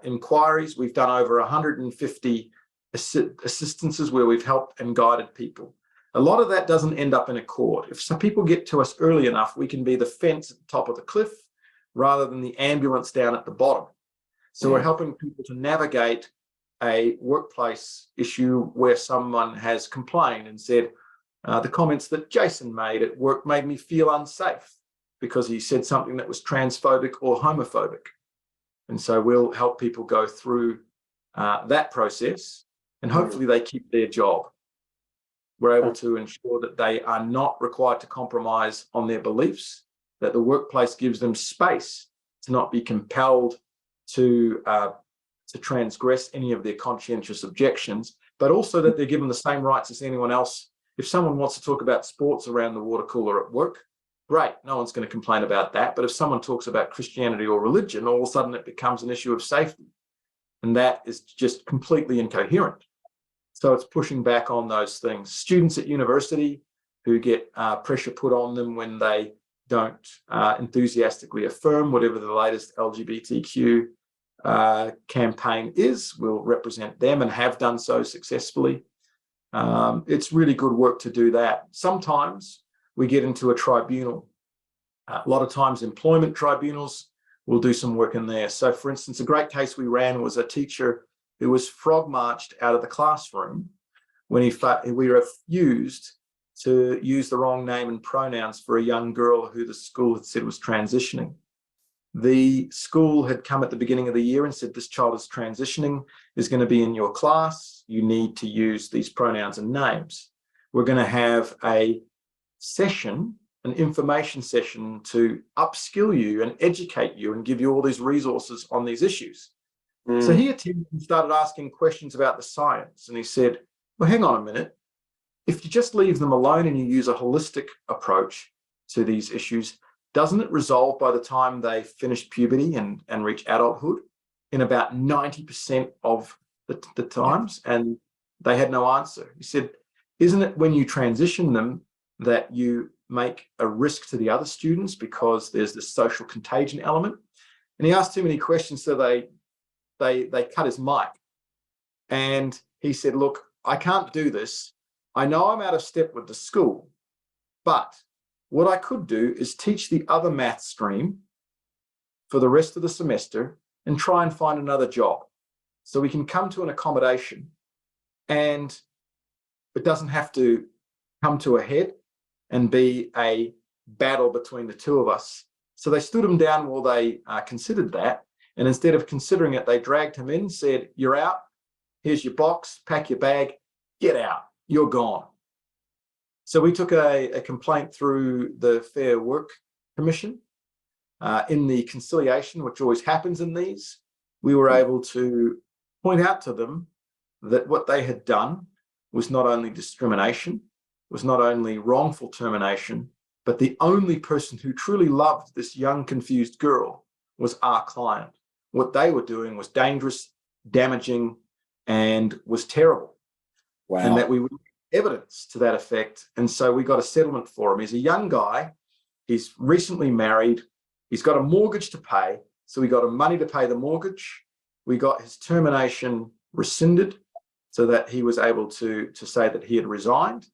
inquiries, we've done over 150 assistances where we've helped and guided people. A lot of that doesn't end up in a court. If some people get to us early enough, we can be the fence at the top of the cliff rather than the ambulance down at the bottom. So we're helping people to navigate a workplace issue where someone has complained and said, the comments that Jason made at work made me feel unsafe because he said something that was transphobic or homophobic. And so we'll help people go through that process, and hopefully they keep their job. We're able to ensure that they are not required to compromise on their beliefs, that the workplace gives them space to not be compelled to transgress any of their conscientious objections, but also that they're given the same rights as anyone else. If someone wants to talk about sports around the water cooler at work, great, no one's going to complain about that. But if someone talks about Christianity or religion, all of a sudden it becomes an issue of safety. And that is just completely incoherent. So it's pushing back on those things. Students at university who get pressure put on them when they don't enthusiastically affirm whatever the latest LGBTQ campaign is, will represent them and have done so successfully. It's really good work to do that. Sometimes we get into a tribunal. A lot of times employment tribunals, we'll do some work in there. So for instance, a great case we ran was a teacher who was frog marched out of the classroom when we refused to use the wrong name and pronouns for a young girl who the school had said was transitioning. The school had come at the beginning of the year and said, this child is transitioning, is going to be in your class, you need to use these pronouns and names. We're going to have a session, an information session to upskill you and educate you and give you all these resources on these issues. So he attended and started asking questions about the science. And he said, well, hang on a minute. If you just leave them alone and you use a holistic approach to these issues, doesn't it resolve by the time they finish puberty and reach adulthood in about 90% of the times? And they had no answer. He said, isn't it when you transition them that you make a risk to the other students because there's this social contagion element? And he asked too many questions, so they cut his mic. And he said, look, I can't do this. I know I'm out of step with the school, but what I could do is teach the other math stream for the rest of the semester and try and find another job. So we can come to an accommodation and it doesn't have to come to a head and be a battle between the two of us. So they stood him down while they considered that. And instead of considering it, they dragged him in, said, "You're out. Here's your box, pack your bag, get out. You're gone." So we took a complaint through the Fair Work Commission. In the conciliation, which always happens in these, we were able to point out to them that what they had done was not only discrimination, was not only wrongful termination, but the only person who truly loved this young, confused girl was our client. What they were doing was dangerous, damaging, and was terrible. Wow. And that we would evidence to that effect. And so we got a settlement for him. He's a young guy. He's recently married. He's got a mortgage to pay. So we got him money to pay the mortgage. We got his termination rescinded so that he was able to say that he had resigned.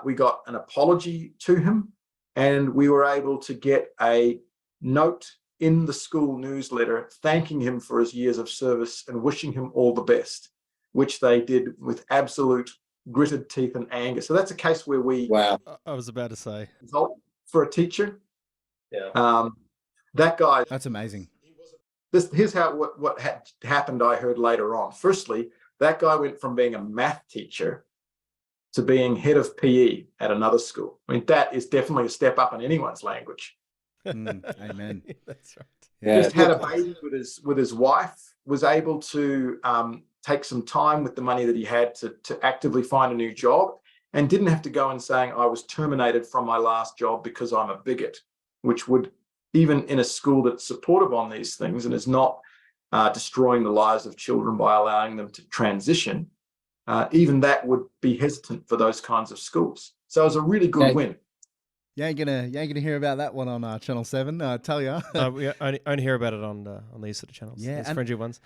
We got an apology to him, and we were able to get a note in the school newsletter thanking him for his years of service and wishing him all the best, which they did with absolute gritted teeth and anger. So that's a case where we I was about to say for a teacher. Yeah. That guy. That's amazing. Here's how what happened. I heard later on. Firstly, that guy went from being a math teacher to being head of PE at another school. I mean, that is definitely a step up in anyone's language. Amen. That's right. Yeah. Just had a baby with his wife. Was able to take some time with the money that he had to actively find a new job, and didn't have to go and saying I was terminated from my last job because I'm a bigot, which would, even in a school that's supportive on these things and is not destroying the lives of children by allowing them to transition, even that would be hesitant for those kinds of schools. So it was a really good win. You ain't gonna hear about that one on Channel 7. I tell you. We only hear about it on these sort of channels. Yeah, these fringy ones.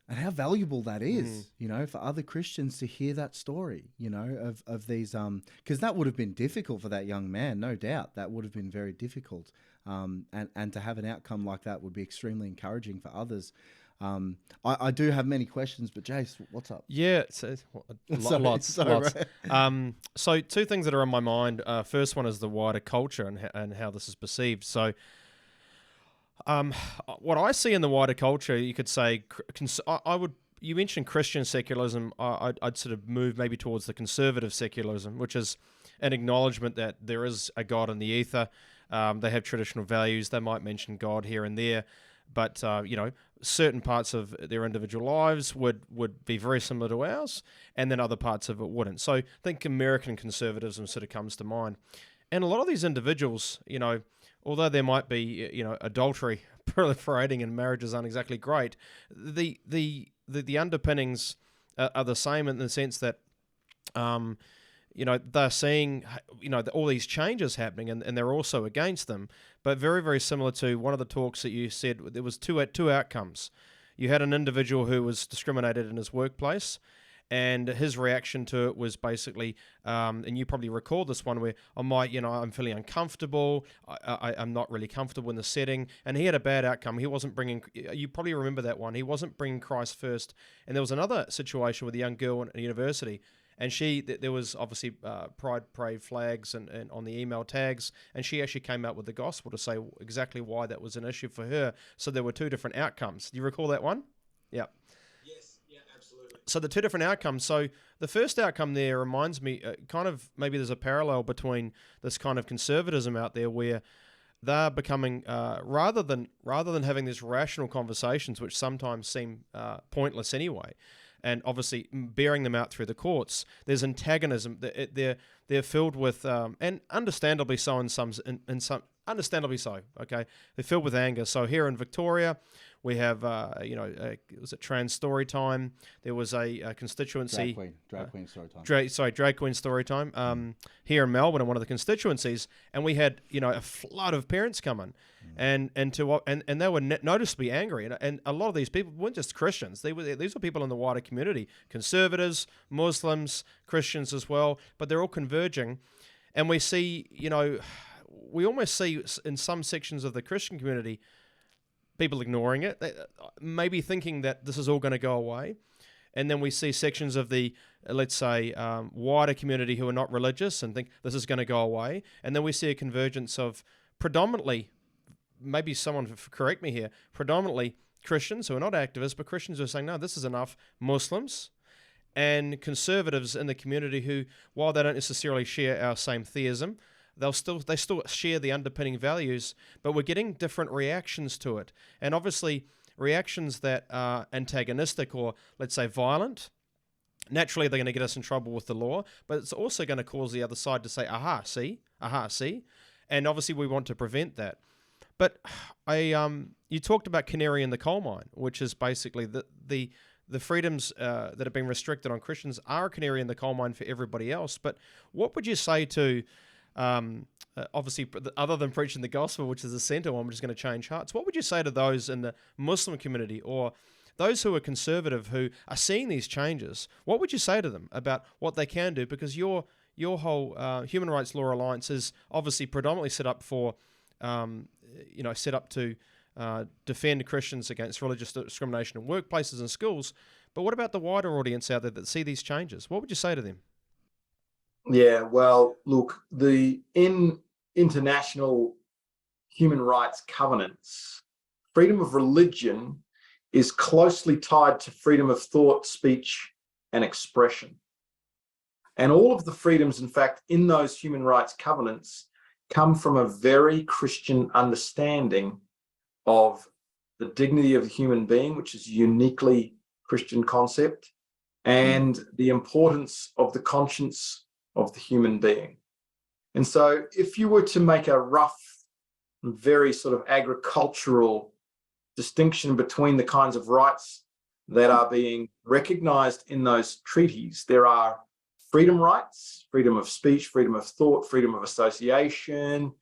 And how valuable that is, you know, for other Christians to hear that story, you know, of these, because that would have been difficult for that young man, no doubt. That would have been very difficult. And to have an outcome like that would be extremely encouraging for others. I do have many questions, but Jace, what's up? Yeah, so, lots. So two things that are on my mind. First one is the wider culture and how this is perceived. So what I see in the wider culture, you could say, you mentioned Christian secularism. I'd sort of move maybe towards the conservative secularism, which is an acknowledgement that there is a God in the ether. They have traditional values. They might mention God here and there, but you know, certain parts of their individual lives would be very similar to ours, and then other parts of it wouldn't. So I think American conservatism sort of comes to mind. And a lot of these individuals, you know, although there might be, you know, adultery proliferating and marriages aren't exactly great, the underpinnings are the same in the sense that, you know, they're seeing, you know, all these changes happening, and they're also against them. But very, very similar to one of the talks that you said, there was two outcomes. You had an individual who was discriminated in his workplace, and his reaction to it was basically, and you probably recall this one where I'm feeling uncomfortable. I'm not really comfortable in the setting, and he had a bad outcome. He wasn't bringing. You probably remember that one. He wasn't bringing Christ first. And there was another situation with a young girl at a university. And there was obviously pride parade flags and on the email tags, and she actually came out with the gospel to say exactly why that was an issue for her. So there were two different outcomes. Do you recall that one? Yeah. Yes, yeah, absolutely. So the two different outcomes. So the first outcome there reminds me, kind of maybe there's a parallel between this kind of conservatism out there where they're becoming rather than having these rational conversations, which sometimes seem pointless anyway. And obviously bearing them out through the courts, there's antagonism. They're filled with, and understandably so in some, understandably so. Okay, they're filled with anger. So here in Victoria, we have, was it Trans Story Time? There was a constituency. Drag Queen Story Time. Drag Queen Story Time. Here in Melbourne, in one of the constituencies, and we had, you know, a flood of parents come in, and they were noticeably angry, and a lot of these people weren't just Christians. These were people in the wider community, conservatives, Muslims, Christians as well, but they're all converging. And we see, we almost see in some sections of the Christian community people ignoring it, maybe thinking that this is all going to go away. And then we see sections of the, let's say, wider community who are not religious and think this is going to go away. And then we see a convergence of predominantly, maybe someone correct me here, predominantly Christians who are not activists, but Christians who are saying, no, this is enough, Muslims, and conservatives in the community who, while they don't necessarily share our same theism, they still share the underpinning values, but we're getting different reactions to it. And obviously, reactions that are antagonistic or, let's say, violent, naturally they're going to get us in trouble with the law, but it's also going to cause the other side to say, aha, see, and obviously we want to prevent that. But you talked about canary in the coal mine, which is basically the freedoms that have been restricted on Christians are a canary in the coal mine for everybody else. But what would you say to, obviously, other than preaching the gospel, which is the center one, which is going to change hearts, what would you say to those in the Muslim community or those who are conservative who are seeing these changes? What would you say to them about what they can do? Because your whole Human Rights Law Alliance is obviously predominantly set up for, set up to defend Christians against religious discrimination in workplaces and schools. But what about the wider audience out there that see these changes? What would you say to them? Yeah, well, look, in international human rights covenants, freedom of religion is closely tied to freedom of thought, speech, and expression. And all of the freedoms, in fact, in those human rights covenants come from a very Christian understanding of the dignity of the human being, which is a uniquely Christian concept, and the importance of the conscience of the human being. And so if you were to make a rough, very sort of agricultural distinction between the kinds of rights that are being recognized in those treaties, there are freedom rights, freedom of speech, freedom of thought, freedom of association,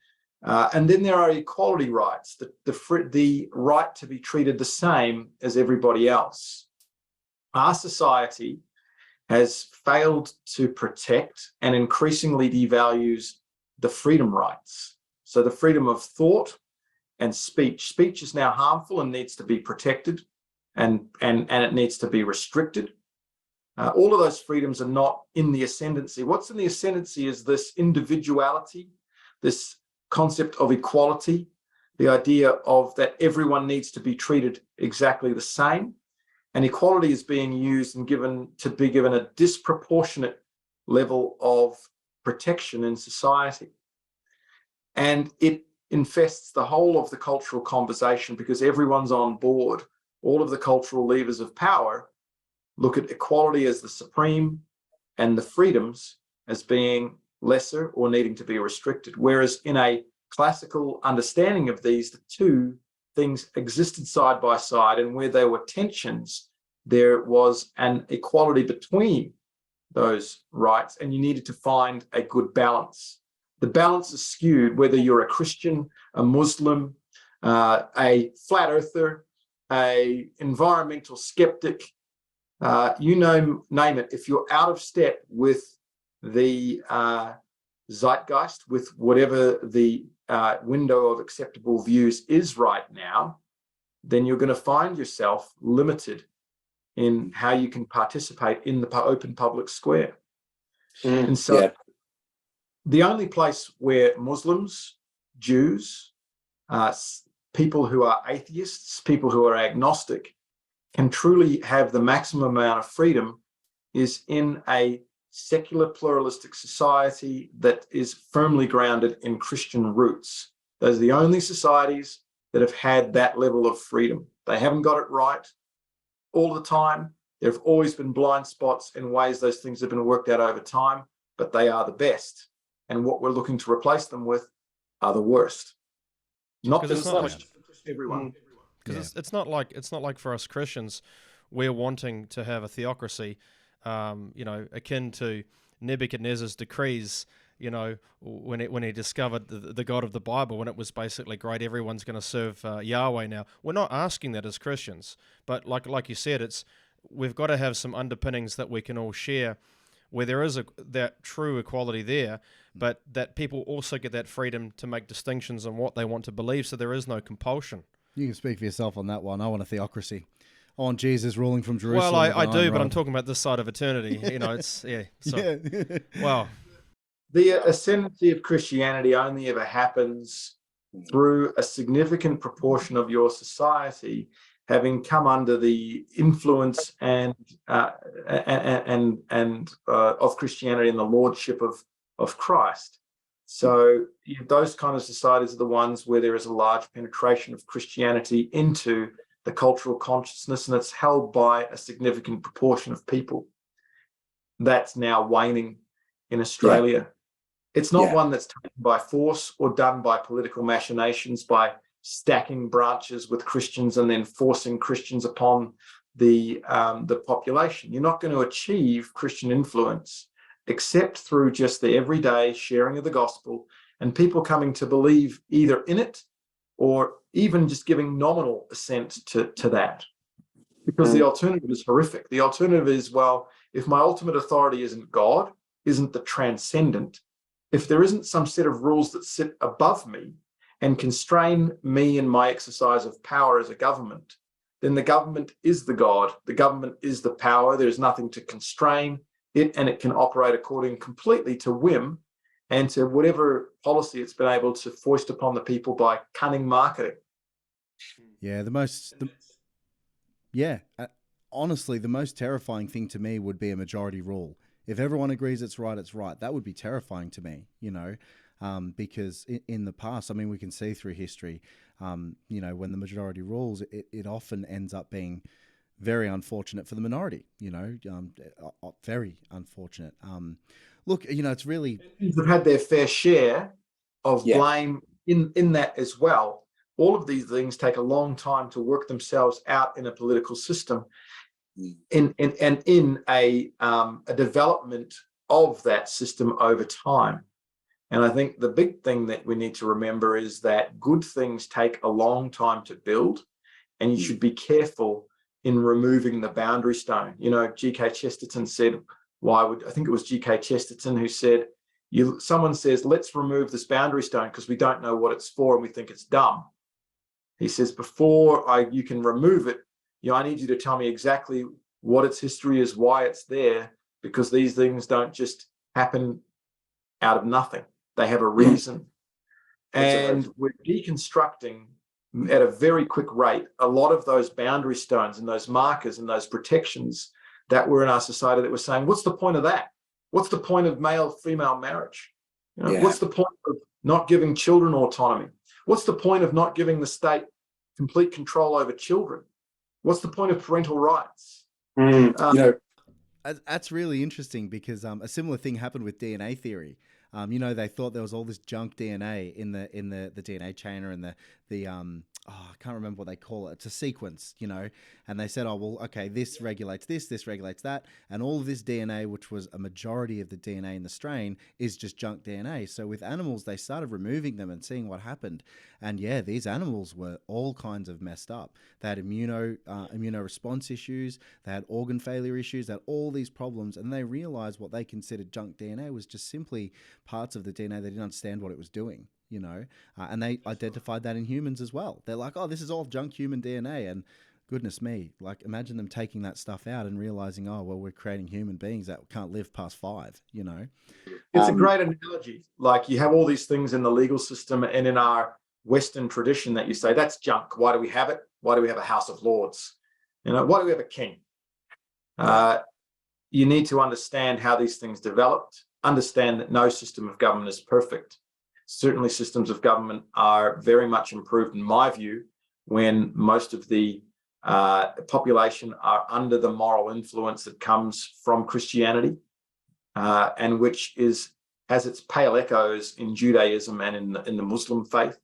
and then there are equality rights, the right to be treated the same as everybody else. Our society has failed to protect and increasingly devalues the freedom rights. So the freedom of thought and speech. Speech is now harmful and needs to be protected, and it needs to be restricted. All of those freedoms are not in the ascendancy. What's in the ascendancy is this individuality, this concept of equality, the idea of that everyone needs to be treated exactly the same. And equality is being used and given a disproportionate level of protection in society. And it infests the whole of the cultural conversation because everyone's on board. All of the cultural levers of power look at equality as the supreme and the freedoms as being lesser or needing to be restricted. Whereas in a classical understanding of these, the two things existed side by side, and where there were tensions, there was an equality between those rights, and you needed to find a good balance. The balance is skewed whether you're a Christian, a Muslim, a flat earther, a environmental skeptic, name it. If you're out of step with the zeitgeist, with whatever the window of acceptable views is right now, then you're going to find yourself limited in how you can participate in the open public square. And so the only place where Muslims, Jews, people who are atheists, people who are agnostic, can truly have the maximum amount of freedom is in a secular pluralistic society that is firmly grounded in Christian roots. Those are the only societies that have had that level of freedom. They haven't got it right all the time. There have always been blind spots in ways those things have been worked out over time, but they are the best. And what we're looking to replace them with are the worst. Not just everyone. Because it's not like for us Christians, we're wanting to have a theocracy, akin to Nebuchadnezzar's decrees. When he discovered the God of the Bible, when it was basically great, everyone's going to serve Yahweh now. We're not asking that as Christians, but like you said, we've got to have some underpinnings that we can all share, where there is that true equality there, but that people also get that freedom to make distinctions on what they want to believe, so there is no compulsion. You can speak for yourself on that one. I want a theocracy. I want Jesus ruling from Jerusalem. Well, I do, but I'm talking about this side of eternity. It's So, wow. The ascendancy of Christianity only ever happens through a significant proportion of your society having come under the influence and of Christianity and the lordship of Christ. So those kind of societies are the ones where there is a large penetration of Christianity into the cultural consciousness, and it's held by a significant proportion of people. That's now waning in Australia. Yeah. It's not one that's taken by force or done by political machinations, by stacking branches with Christians and then forcing Christians upon the population. You're not going to achieve Christian influence except through just the everyday sharing of the gospel and people coming to believe either in it or even just giving nominal assent to that. Because the alternative is horrific. The alternative is, well, if my ultimate authority isn't God, isn't the transcendent, if there isn't some set of rules that sit above me and constrain me in my exercise of power as a government, then the government is the God. The government is the power. There's nothing to constrain it, and it can operate according completely to whim and to whatever policy it's been able to foist upon the people by cunning marketing. Yeah, honestly, the most terrifying thing to me would be a majority rule. If everyone agrees it's right, it's right. That would be terrifying to me, because in the past, I mean, we can see through history, when the majority rules, it often ends up being very unfortunate for the minority, very unfortunate. Look, it's really... They've had their fair share of blame in that as well. All of these things take a long time to work themselves out in a political system, in a development of that system over time. And I think the big thing that we need to remember is that good things take a long time to build, and you should be careful in removing the boundary stone. G.K. Chesterton said, I think it was G.K. Chesterton who said, someone says, let's remove this boundary stone because we don't know what it's for and we think it's dumb. He says, before you can remove it, I need you to tell me exactly what its history is, why it's there, because these things don't just happen out of nothing. They have a reason. And we're deconstructing at a very quick rate a lot of those boundary stones and those markers and those protections that were in our society that were saying, what's the point of that? What's the point of male-female marriage? What's the point of not giving children autonomy? What's the point of not giving the state complete control over children? What's the point of parental rights? That's really interesting because a similar thing happened with DNA theory. They thought there was all this junk DNA in the DNA chain or in the I can't remember what they call it. It's a sequence, and they said, this regulates this regulates that. And all of this DNA, which was a majority of the DNA in the strain, is just junk DNA. So with animals, they started removing them and seeing what happened. And these animals were all kinds of messed up. They had immunoresponse issues. They had organ failure issues. They had all these problems. And they realized what they considered junk DNA was just simply parts of the DNA they didn't understand what it was doing. And they identified that in humans as well. They're like, oh, this is all junk human DNA. And goodness me, like imagine them taking that stuff out and realizing, oh, well, we're creating human beings that can't live past 5, It's a great analogy. Like you have all these things in the legal system and in our Western tradition that you say, that's junk. Why do we have it? Why do we have a House of Lords? Why do we have a king? You need to understand how these things developed, understand that no system of government is perfect. Certainly systems of government are very much improved, in my view, when most of the population are under the moral influence that comes from Christianity, and which has its pale echoes in Judaism and in the Muslim faith.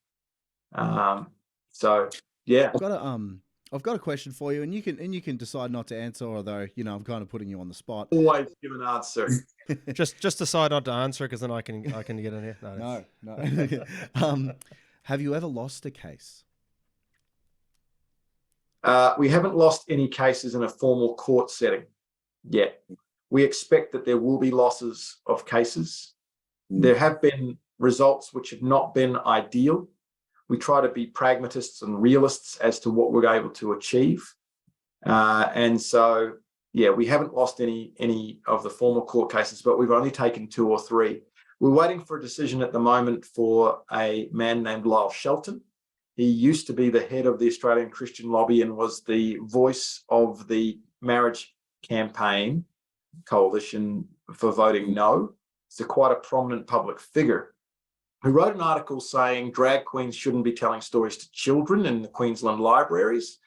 I've got a question for you, and you can decide not to answer, although I'm kind of putting you on the spot. Always give an answer. just decide not to answer because then I can get in here. No. Have you ever lost a case? We haven't lost any cases in a formal court setting yet. We expect that there will be losses of cases. There have been results which have not been ideal. We try to be pragmatists and realists as to what we're able to achieve. And so, yeah, we haven't lost any of the formal court cases, but we've only taken 2 or 3. We're waiting for a decision at the moment for a man named Lyle Shelton. He used to be the head of the Australian Christian Lobby and was the voice of the marriage campaign coalition for voting no. It's quite a prominent public figure who wrote an article saying drag queens shouldn't be telling stories to children in the Queensland libraries,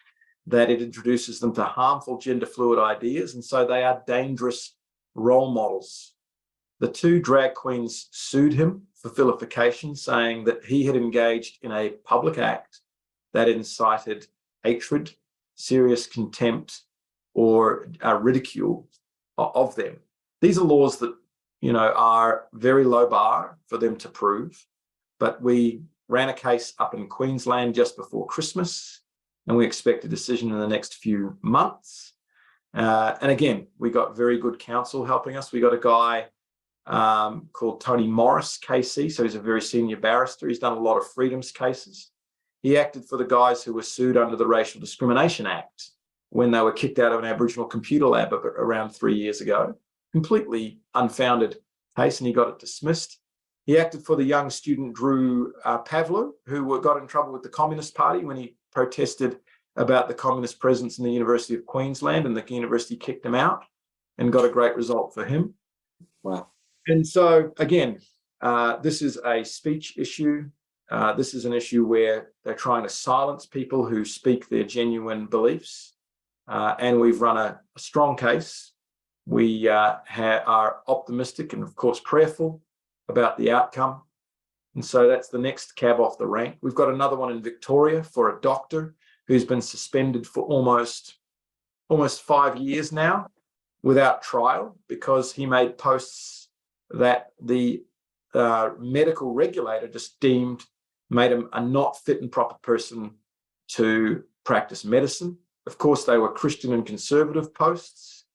that it introduces them to harmful gender fluid ideas, and so they are dangerous role models. The 2 drag queens sued him for vilification, saying that he had engaged in a public act that incited hatred, serious contempt, or ridicule of them. These are laws that, you know, are very low bar for them to prove, but we ran a case up in Queensland just before Christmas, and we expect a decision in the next few months. And again, we got very good counsel helping us. We got a guy called Tony Morris, KC, so he's a very senior barrister. He's done a lot of freedoms cases. He acted for the guys who were sued under the Racial Discrimination Act when they were kicked out of an Aboriginal computer lab around 3 years ago. Completely unfounded case, and he got it dismissed. He acted for the young student Drew Pavlo, who got in trouble with the Communist Party when he protested about the communist presence in the University of Queensland, and the university kicked him out, and got a great result for him. Wow. And so, again, this is a speech issue. This is an issue where they're trying to silence people who speak their genuine beliefs. And we've run a strong case. We are optimistic and, of course, prayerful about the outcome. And so that's the next cab off the rank. We've got another one in Victoria for a doctor who's been suspended for almost 5 years now without trial because he made posts that the medical regulator just made him a not fit and proper person to practice medicine. Of course, they were Christian and conservative posts.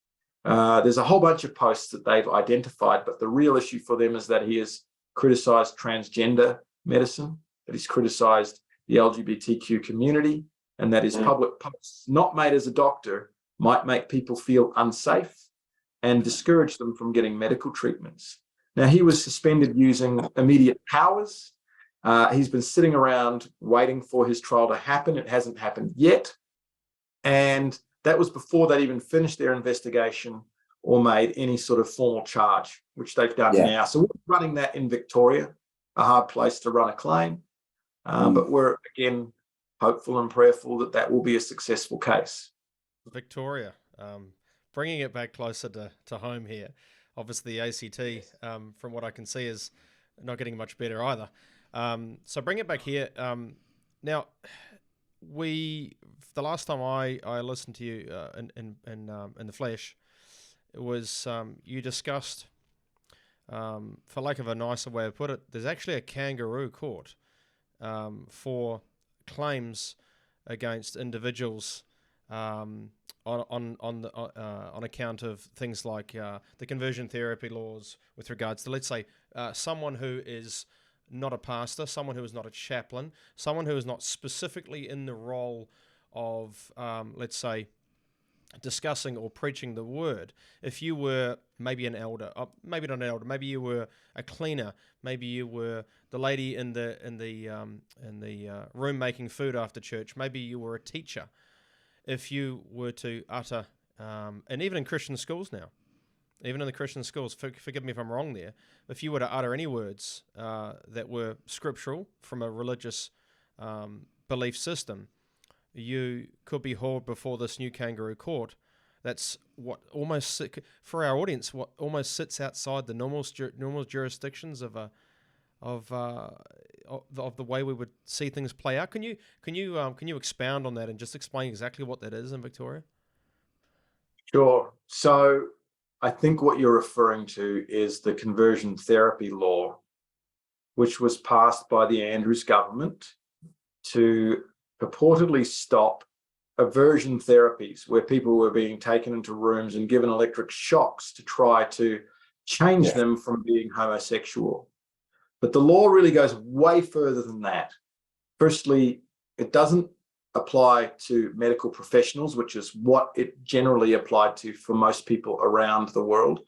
There's a whole bunch of posts that they've identified, but the real issue for them is that he has criticised transgender medicine, that he's criticised the LGBTQ community, and that his public posts, not made as a doctor, might make people feel unsafe and discourage them from getting medical treatments. Now, he was suspended using immediate powers. He's been sitting around waiting for his trial to happen. It hasn't happened yet. And that was before they'd even finished their investigation or made any sort of formal charge, which they've done now. So we're running that in Victoria, a hard place to run a claim. But we're, again, hopeful and prayerful that that will be a successful case. Victoria, bringing it back closer to home here. Obviously, the ACT, from what I can see, is not getting much better either. So bring it back here. Now, the last time I listened to you in the flesh, it was you discussed, for lack of a nicer way to put it, there's actually a kangaroo court for claims against individuals on account of things like the conversion therapy laws with regards to, let's say, someone who is not a pastor, someone who is not a chaplain, someone who is not specifically in the role of, let's say, discussing or preaching the word. If you were maybe an elder, maybe not an elder, maybe you were a cleaner, maybe you were the lady in the room making food after church, maybe you were a teacher. If you were to utter, and even in Christian schools now, even in the Christian schools, forgive me if I'm wrong there, if you were to utter any words that were scriptural from a religious belief system, you could be hauled before this new kangaroo court. That's what almost, for our audience, what almost sits outside the normal jurisdictions of the way we would see things play out. Can you expound on that and just explain exactly what that is in Victoria? Sure. So I think what you're referring to is the conversion therapy law, which was passed by the Andrews government to purportedly stop aversion therapies where people were being taken into rooms and given electric shocks to try to change them from being homosexual. But the law really goes way further than that. Firstly, it doesn't apply to medical professionals, which is what it generally applied to for most people around the world.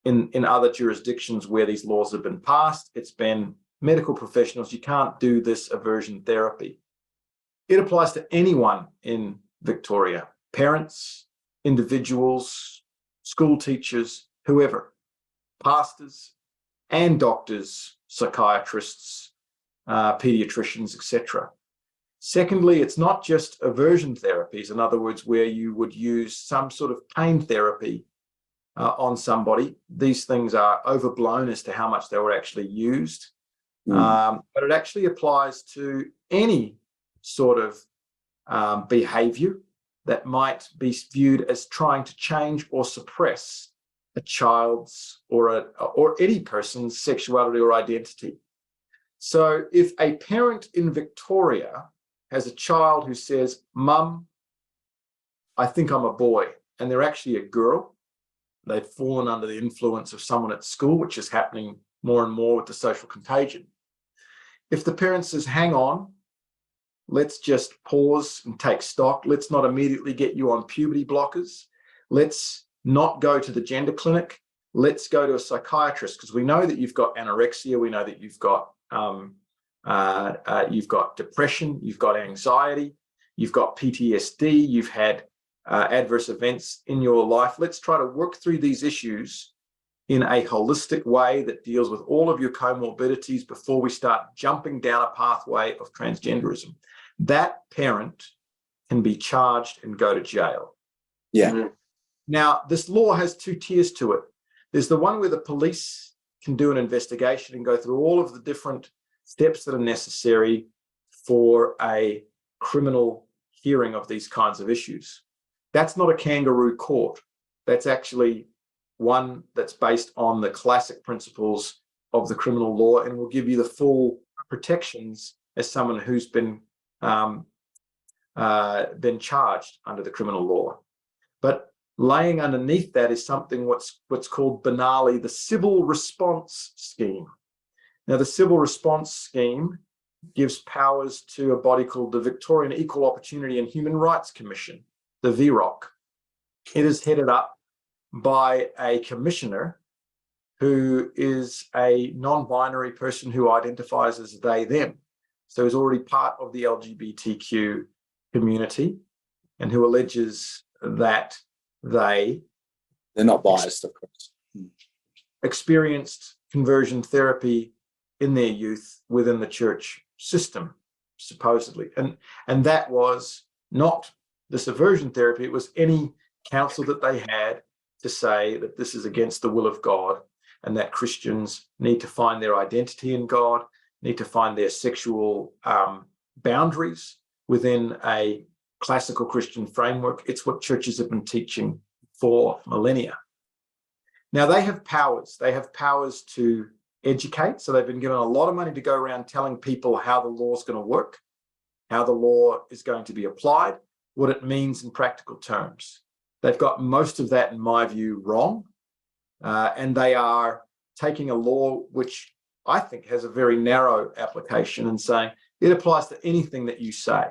In other jurisdictions where these laws have been passed, it's been medical professionals, you can't do this aversion therapy. It applies to anyone in Victoria, parents, individuals, school teachers, whoever, pastors and doctors, psychiatrists, pediatricians, etc. Secondly, it's not just aversion therapies, in other words, where you would use some sort of pain therapy on somebody. These things are overblown as to how much they were actually used. But it actually applies to any sort of behavior that might be viewed as trying to change or suppress a child's or any person's sexuality or identity. So if a parent in Victoria has a child who says, "Mum, I think I'm a boy," and they're actually a girl, they've fallen under the influence of someone at school, which is happening more and more with the social contagion. If the parent says, "Hang on, let's just pause and take stock. Let's not immediately get you on puberty blockers. Let's not go to the gender clinic. Let's go to a psychiatrist, because we know that you've got anorexia. We know that you've got depression, you've got anxiety, you've got PTSD, you've had adverse events in your life. Let's try to work through these issues in a holistic way that deals with all of your comorbidities before we start jumping down a pathway of transgenderism." That parent can be charged and go to jail. Now, this law has two tiers to it. There's the one where the police can do an investigation and go through all of the different steps that are necessary for a criminal hearing of these kinds of issues. That's not a kangaroo court. That's actually one that's based on the classic principles of the criminal law and will give you the full protections as someone who's been charged under the criminal law. But laying underneath that is something what's called banally the civil response scheme. Now, the civil response scheme gives powers to a body called the Victorian Equal Opportunity and Human Rights Commission, the VROC. It is headed up by a commissioner who is a non-binary person who identifies as they, them. So is already part of the LGBTQ community and who alleges that they're not biased, of course. Experienced conversion therapy in their youth within the church system, supposedly. And that was not this aversion therapy, it was any counsel that they had to say that this is against the will of God and that Christians need to find their identity in God, need to find their sexual boundaries within a classical Christian framework. It's what churches have been teaching for millennia. Now, they have powers. They have powers to educate. So they've been given a lot of money to go around telling people how the law is going to work, how the law is going to be applied, what it means in practical terms. They've got most of that, in my view, wrong. And they are taking a law which I think has a very narrow application and saying it applies to anything that you say.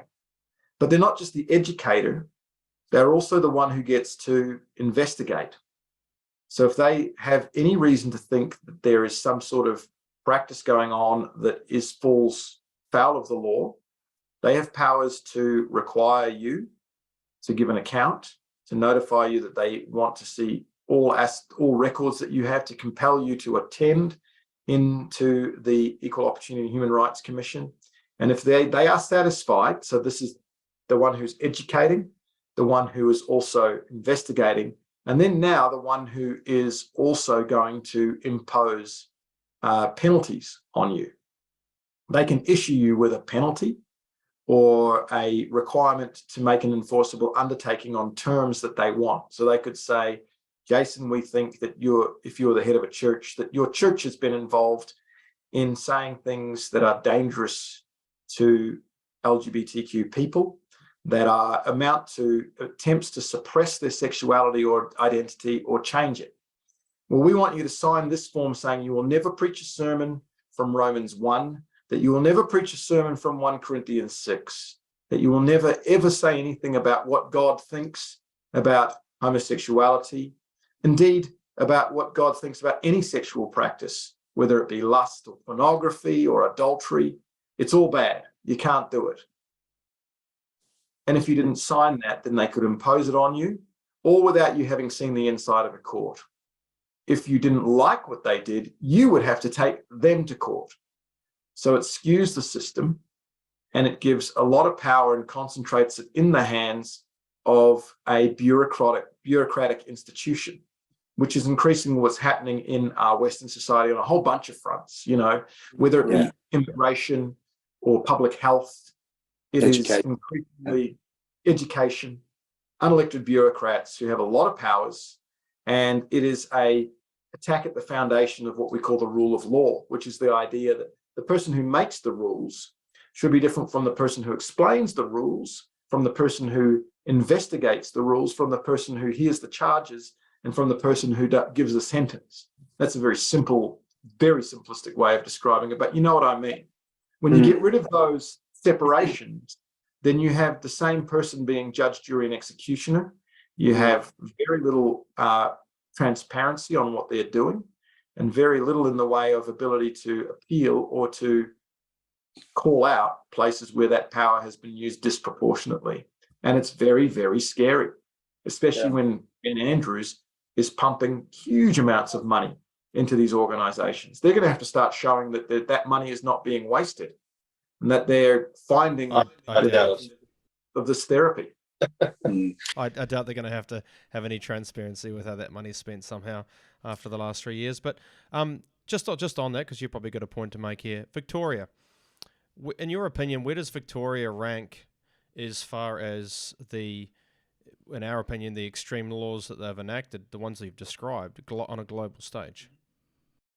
But they're not just the educator, they're also the one who gets to investigate. So if they have any reason to think that there is some sort of practice going on that falls foul of the law, they have powers to require you to give an account, to notify you that they want to see all records that you have, to compel you to attend into the Equal Opportunity and Human Rights Commission. And if they are satisfied, so this is the one who's educating, the one who is also investigating, and then now the one who is also going to impose penalties on you. They can issue you with a penalty or a requirement to make an enforceable undertaking on terms that they want. So they could say, Jason, we think that if you're the head of a church, that your church has been involved in saying things that are dangerous to LGBTQ people. that amount to attempts to suppress their sexuality or identity or change it. Well, we want you to sign this form saying you will never preach a sermon from Romans 1, that you will never preach a sermon from 1 Corinthians 6, that you will never, ever say anything about what God thinks about homosexuality, indeed, about what God thinks about any sexual practice, whether it be lust or pornography or adultery. It's all bad. You can't do it. And if you didn't sign that, then they could impose it on you, all without you having seen the inside of a court. If you didn't like what they did, you would have to take them to court. So it skews the system, and it gives a lot of power and concentrates it in the hands of a bureaucratic institution, which is increasingly what's happening in our Western society on a whole bunch of fronts, whether it be immigration or public health. It is increasingly education, unelected bureaucrats who have a lot of powers, and it is a attack at the foundation of what we call the rule of law, which is the idea that the person who makes the rules should be different from the person who explains the rules, from the person who investigates the rules, from the person who hears the charges, and from the person who gives a sentence. That's a very simple, very simplistic way of describing it, but you know what I mean. When you get rid of those separations, then you have the same person being judge, jury, and executioner. You have very little transparency on what they're doing, and very little in the way of ability to appeal or to call out places where that power has been used disproportionately. And it's very, very scary, especially when Ben Andrews is pumping huge amounts of money into these organizations. They're going to have to start showing that that money is not being wasted, and that they're finding of this therapy. I doubt they're going to have any transparency with how that money's spent somehow after the last 3 years. But just on that, because you've probably got a point to make here, Victoria, in your opinion, where does Victoria rank as far as in our opinion, the extreme laws that they've enacted, the ones that you've described, on a global stage?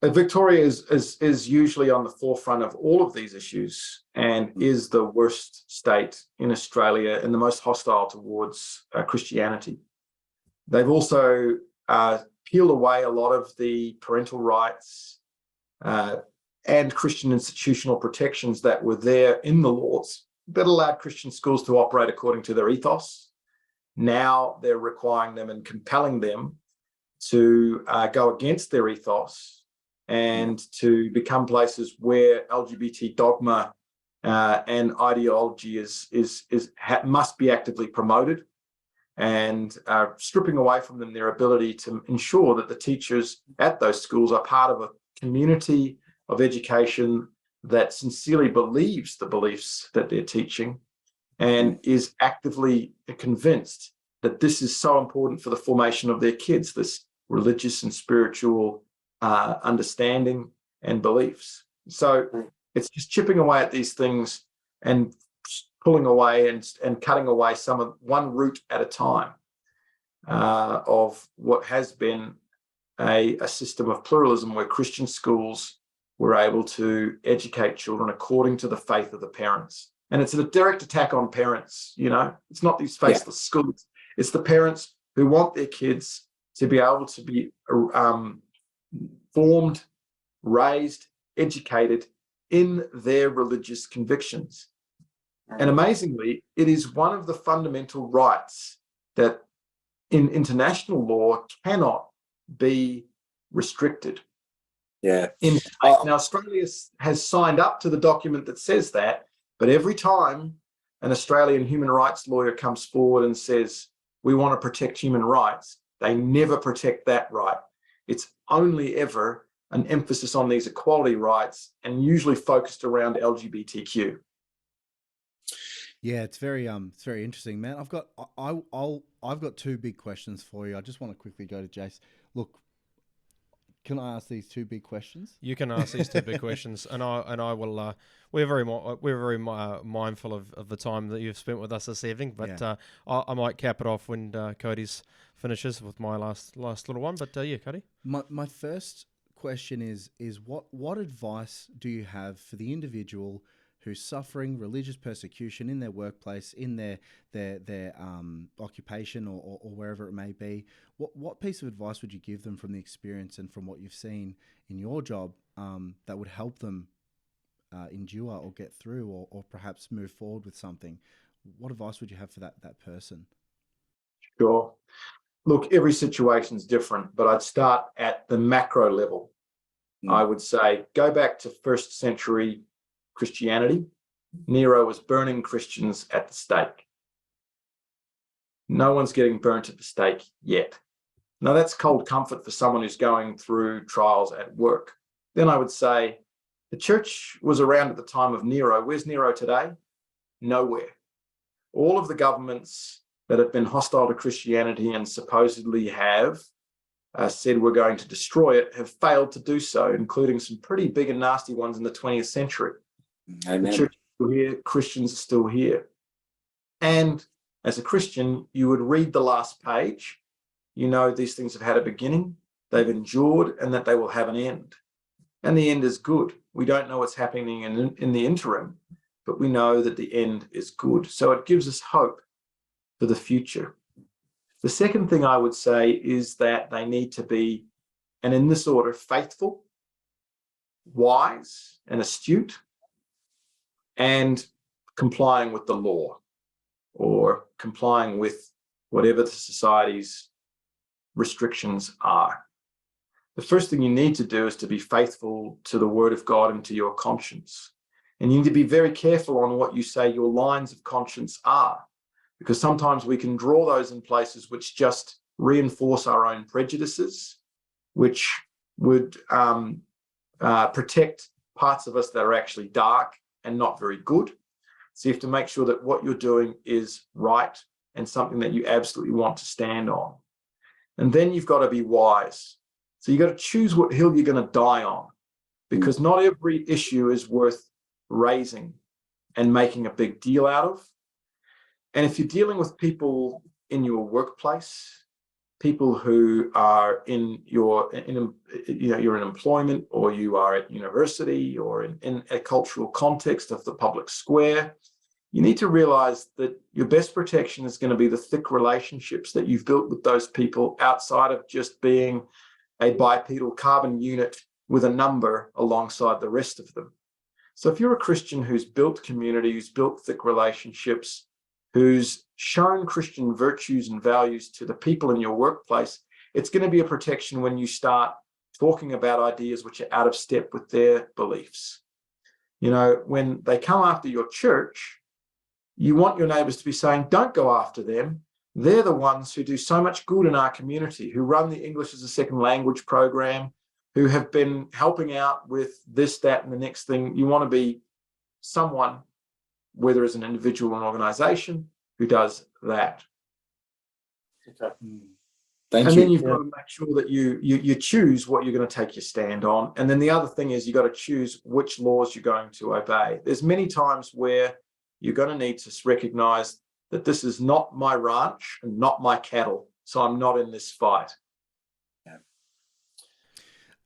Victoria is usually on the forefront of all of these issues, and is the worst state in Australia and the most hostile towards Christianity. They've also peeled away a lot of the parental rights and Christian institutional protections that were there in the laws that allowed Christian schools to operate according to their ethos. Now they're requiring them and compelling them to go against their ethos and to become places where LGBT dogma and ideology must be actively promoted, and stripping away from them their ability to ensure that the teachers at those schools are part of a community of education that sincerely believes the beliefs that they're teaching and is actively convinced that this is so important for the formation of their kids, this religious and spiritual understanding and beliefs. So it's just chipping away at these things and pulling away and cutting away one root at a time of what has been a system of pluralism where Christian schools were able to educate children according to the faith of the parents. And it's a direct attack on parents, It's not these faithless schools. It's the parents who want their kids to be able to be formed, raised, educated in their religious convictions. And amazingly, it is one of the fundamental rights that in international law cannot be restricted. Yeah. Now, Australia has signed up to the document that says that, but every time an Australian human rights lawyer comes forward and says, we want to protect human rights, they never protect that right. It's only ever an emphasis on these equality rights, and usually focused around LGBTQ. Yeah, it's very interesting, man. I've got two big questions for you. I just want to quickly go to Jace. Look, can I ask these two big questions? You can ask these two big questions, and I will. We're very mindful of the time that you've spent with us this evening, but I might cap it off when Cody's finishes with my last little one. But Cody. My first question is what advice do you have for the individual who's suffering religious persecution in their workplace, in their occupation or wherever it may be, what piece of advice would you give them from the experience and from what you've seen in your job that would help them endure or get through or perhaps move forward with something? What advice would you have for that person? Sure. Look, every situation's different, but I'd start at the macro level. I would say go back to first century Christianity. Nero was burning Christians at the stake. No one's getting burnt at the stake yet. Now, that's cold comfort for someone who's going through trials at work. Then I would say the church was around at the time of Nero. Where's Nero today? Nowhere. All of the governments that have been hostile to Christianity and supposedly have said we're going to destroy it have failed to do so, including some pretty big and nasty ones in the 20th century. Amen. The church is still here, Christians are still here. And as a Christian, you would read the last page. You know these things have had a beginning, they've endured, and that they will have an end. And the end is good. We don't know what's happening in the interim, but we know that the end is good. So it gives us hope for the future. The second thing I would say is that they need to be, and in this order, faithful, wise and astute, and complying with the law or complying with whatever the society's restrictions are. The first thing you need to do is to be faithful to the word of God and to your conscience. And you need to be very careful on what you say your lines of conscience are, because sometimes we can draw those in places which just reinforce our own prejudices, which would protect parts of us that are actually dark and not very good. So you have to make sure that what you're doing is right and something that you absolutely want to stand on. And then you've got to be wise. So you've got to choose what hill you're going to die on, because not every issue is worth raising and making a big deal out of. And if you're dealing with people in your workplace, people who are you're in employment, or you are at university, or in a cultural context of the public square, you need to realize that your best protection is going to be the thick relationships that you've built with those people outside of just being a bipedal carbon unit with a number alongside the rest of them. So if you're a Christian who's built community, who's built thick relationships, who's shown Christian virtues and values to the people in your workplace, it's going to be a protection when you start talking about ideas which are out of step with their beliefs. You know, when they come after your church, you want your neighbours to be saying, don't go after them. They're the ones who do so much good in our community, who run the English as a second language program, who have been helping out with this, that, and the next thing. You want to be someone, whether as an individual or an organisation, who does that. Okay. And then you've got to make sure that you choose what you're going to take your stand on. And then the other thing is you've got to choose which laws you're going to obey. There's many times where you're going to need to recognise that this is not my ranch and not my cattle, so I'm not in this fight.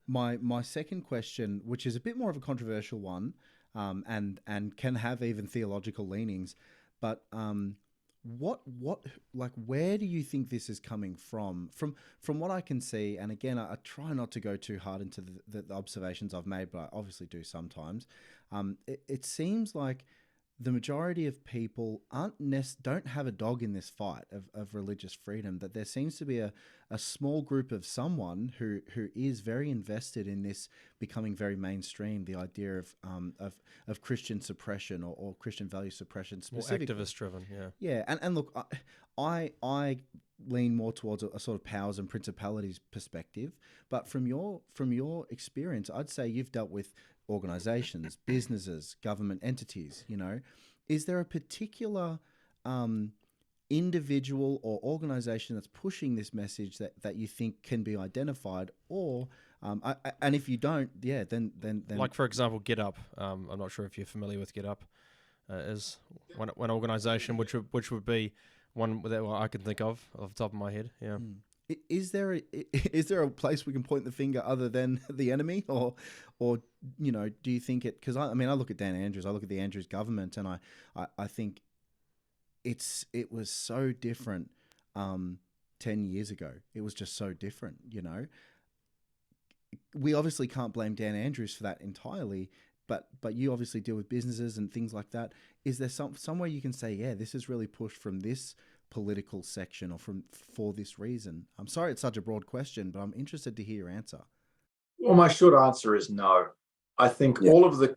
My second question, which is a bit more of a controversial one, and can have even theological leanings, but where do you think this is coming from? From what I can see, and again, I try not to go too hard into the observations I've made, but I obviously do sometimes. It seems like the majority of people don't have a dog in this fight of religious freedom, that there seems to be a small group of someone who is very invested in this becoming very mainstream, the idea of Christian suppression or Christian value suppression specifically. More activist driven, yeah. Yeah, and look, I lean more towards a sort of powers and principalities perspective, but from your experience, I'd say you've dealt with organizations, businesses, government entities, you know. Is there a particular individual or organization that's pushing this message that you think can be identified, or and if you don't, yeah, then like, for example, Get Up. I'm not sure if you're familiar with Get Up. Is one organization which would be one that I can think of off the top of my head. Yeah. Is there a place we can point the finger other than the enemy, or do you think it? Because I mean, I look at Dan Andrews, I look at the Andrews government, and I think it was so different 10 years ago. It was just so different. We obviously can't blame Dan Andrews for that entirely, but you obviously deal with businesses and things like that. Is there somewhere you can say, yeah, this is really pushed from this political section or for this reason? I'm sorry it's such a broad question, but I'm interested to hear your answer. Well, my short answer is no. I think all of the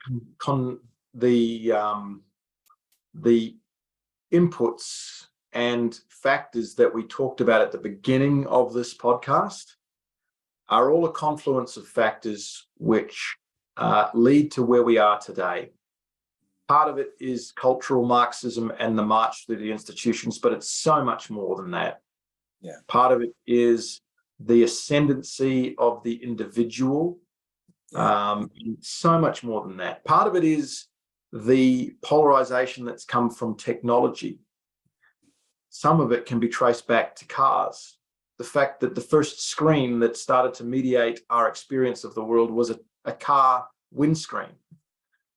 inputs and factors that we talked about at the beginning of this podcast are all a confluence of factors which lead to where we are today. Part of it is cultural Marxism and the march through the institutions, but it's so much more than that. Yeah. Part of it is the ascendancy of the individual. So much more than that. Part of it is the polarization that's come from technology. Some of it can be traced back to cars. The fact that the first screen that started to mediate our experience of the world was a car windscreen.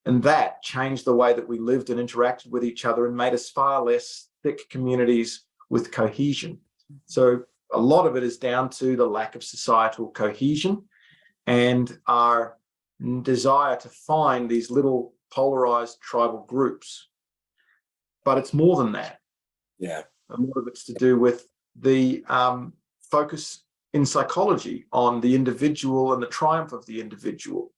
And that changed the way that we lived and interacted with each other and made us far less thick communities with cohesion. So a lot of it is down to the lack of societal cohesion and our desire to find these little polarized tribal groups. But it's more than that. Yeah. A lot of it's to do with the focus in psychology on the individual and the triumph of the individual,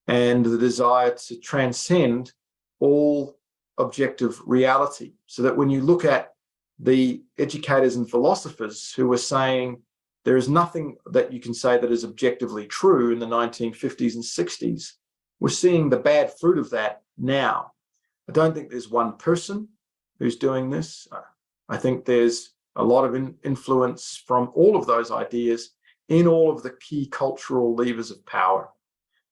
and the desire to transcend all objective reality. So that when you look at the educators and philosophers who were saying there is nothing that you can say that is objectively true in the 1950s and 60s, we're seeing the bad fruit of that now. I don't think there's one person who's doing this. I think there's a lot of influence from all of those ideas in all of the key cultural levers of power.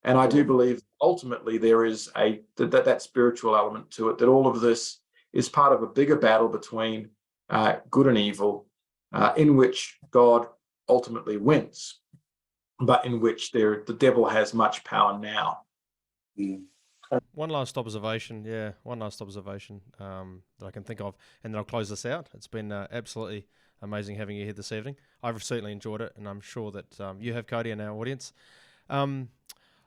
And I do believe ultimately there is that spiritual element to it, that all of this is part of a bigger battle between good and evil, in which God ultimately wins, but in which the devil has much power now. One last observation, that I can think of, and then I'll close this out. It's been absolutely amazing having you here this evening. I've certainly enjoyed it, and I'm sure that you have, Cody, and our audience.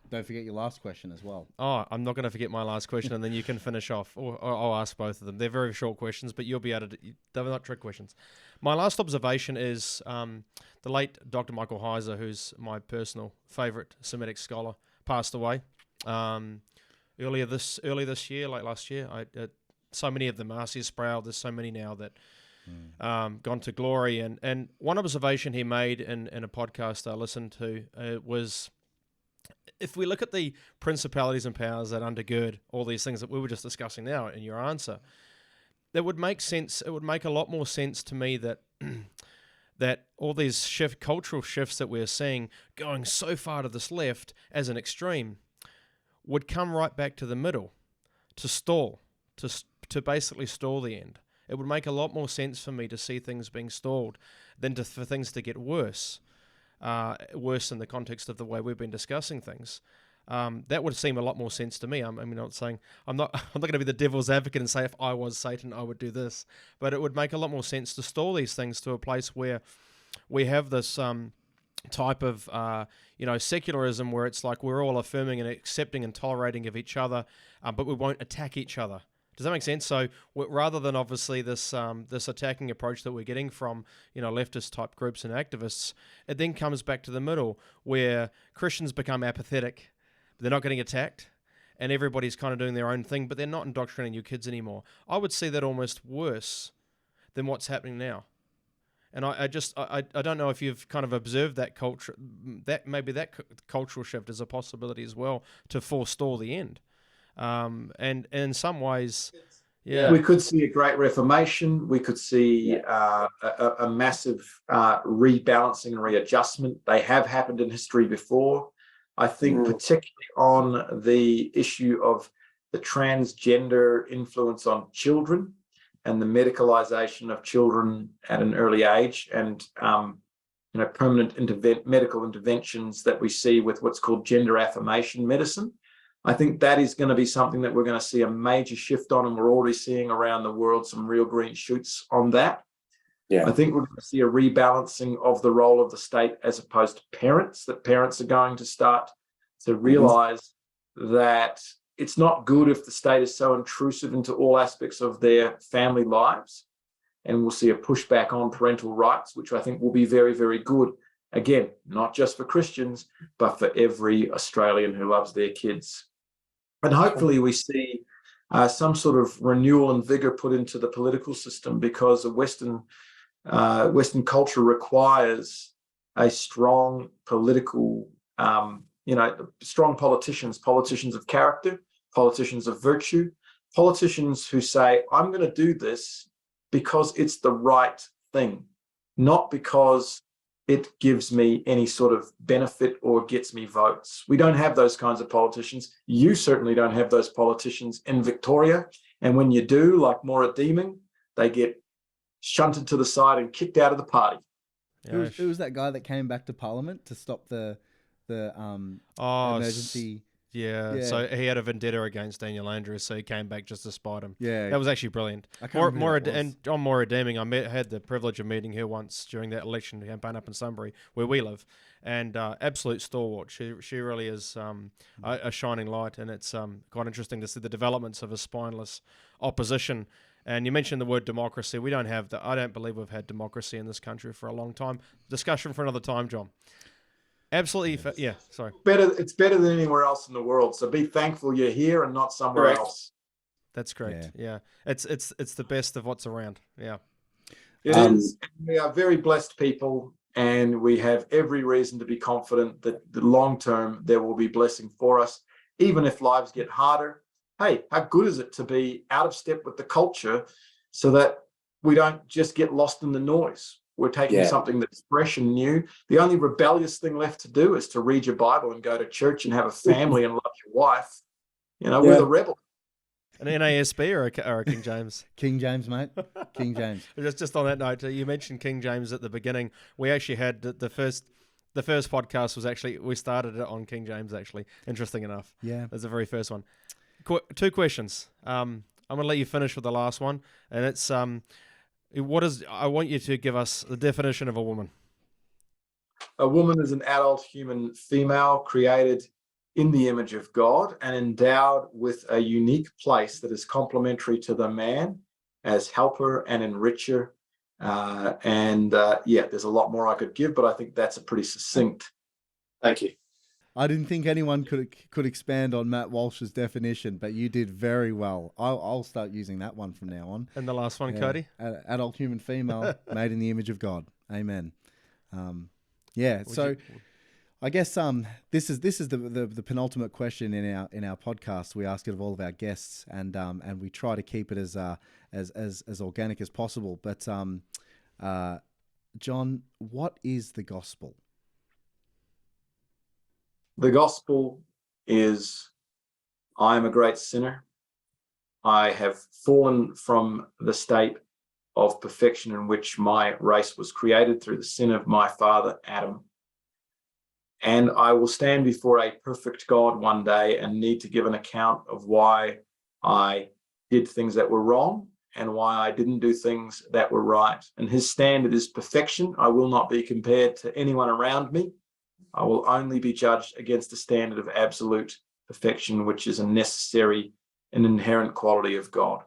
Don't forget your last question as well. Oh, I'm not going to forget my last question, and then you can finish off, or I'll ask both of them. They're very short questions, but you'll be able to. They're not trick questions. My last observation is the late Dr. Michael Heiser, who's my personal favourite Semitic scholar, passed away early this year, late last year. So many of them, Marcia Sproul, there's so many now that gone to glory. And one observation he made in a podcast I listened to was, if we look at the principalities and powers that undergird all these things that we were just discussing now in your answer, that would make sense. It would make a lot more sense to me that that all these cultural shifts that we're seeing going so far to this left as an extreme would come right back to the middle, to stall, to basically stall the end. It would make a lot more sense for me to see things being stalled than for things to get worse. Worse in the context of the way we've been discussing things. That would seem a lot more sense to me. I'm not saying I'm not going to be the devil's advocate and say if I was Satan I would do this, but it would make a lot more sense to stall these things to a place where we have this type of secularism where it's like we're all affirming and accepting and tolerating of each other, but we won't attack each other. Does that make sense? So rather than obviously this attacking approach that we're getting from leftist type groups and activists, it then comes back to the middle where Christians become apathetic. They're not getting attacked, and everybody's kind of doing their own thing, but they're not indoctrinating your kids anymore. I would see that almost worse than what's happening now. And I don't know if you've kind of observed that culture, that maybe that cultural shift is a possibility as well to forestall the end. And in some ways, we could see a great reformation. We could see a massive rebalancing and readjustment. They have happened in history before. I think particularly on the issue of the transgender influence on children and the medicalization of children at an early age, and permanent medical interventions that we see with what's called gender affirmation medicine. I think that is going to be something that we're going to see a major shift on, and we're already seeing around the world some real green shoots on that. Yeah. I think we're going to see a rebalancing of the role of the state as opposed to parents, that parents are going to start to realize that it's not good if the state is so intrusive into all aspects of their family lives. And we'll see a pushback on parental rights, which I think will be very, very good. Again, not just for Christians, but for every Australian who loves their kids. And hopefully we see some sort of renewal and vigor put into the political system, because a Western culture requires a strong political, strong politicians of character, politicians of virtue, politicians who say, I'm going to do this because it's the right thing, not because it gives me any sort of benefit or gets me votes. We don't have those kinds of politicians. You certainly don't have those politicians in Victoria. And when you do, like Maura Deeming, they get shunted to the side and kicked out of the party. Who was that guy that came back to Parliament to stop the emergency? Yeah, so he had a vendetta against Daniel Andrews, so he came back just to spite him. Yeah, that was actually brilliant. John Maura Deeming, had the privilege of meeting her once during that election campaign up in Sunbury, where we live, and absolute stalwart. She really is a shining light, and it's quite interesting to see the developments of a spineless opposition. And you mentioned the word democracy. We don't have I don't believe we've had democracy in this country for a long time. Discussion for another time, John. Absolutely, sorry. It's better than anywhere else in the world. So be thankful you're here and not somewhere else. That's correct. Yeah. It's the best of what's around. Yeah. It is. We are very blessed people, and we have every reason to be confident that the long term there will be blessing for us, even if lives get harder. Hey, how good is it to be out of step with the culture so that we don't just get lost in the noise? We're taking something that's fresh and new. The only rebellious thing left to do is to read your Bible and go to church and have a family and love your wife. We're the rebel. An NASB or a King James? King James, mate. King James. Just on that note, you mentioned King James at the beginning. We actually had the first podcast was actually, we started it on King James, actually. Interesting enough. Yeah. That's the very first one. Two questions. I'm going to let you finish with the last one, and it's I want you to give us the definition of a woman. A woman is an adult human female created in the image of God and endowed with a unique place that is complementary to the man as helper and enricher. There's a lot more I could give, but I think that's a pretty succinct. Thank you. I didn't think anyone could expand on Matt Walsh's definition, but you did very well. I'll start using that one from now on. And the last one, Cody? Adult human female, made in the image of God. Amen. I guess this is the penultimate question in our podcast. We ask it of all of our guests, and we try to keep it as organic as possible. But John, what is the gospel? The gospel is, I am a great sinner. I have fallen from the state of perfection in which my race was created through the sin of my father, Adam. And I will stand before a perfect God one day and need to give an account of why I did things that were wrong and why I didn't do things that were right. And his standard is perfection. I will not be compared to anyone around me. I will only be judged against the standard of absolute perfection, which is a necessary and inherent quality of God.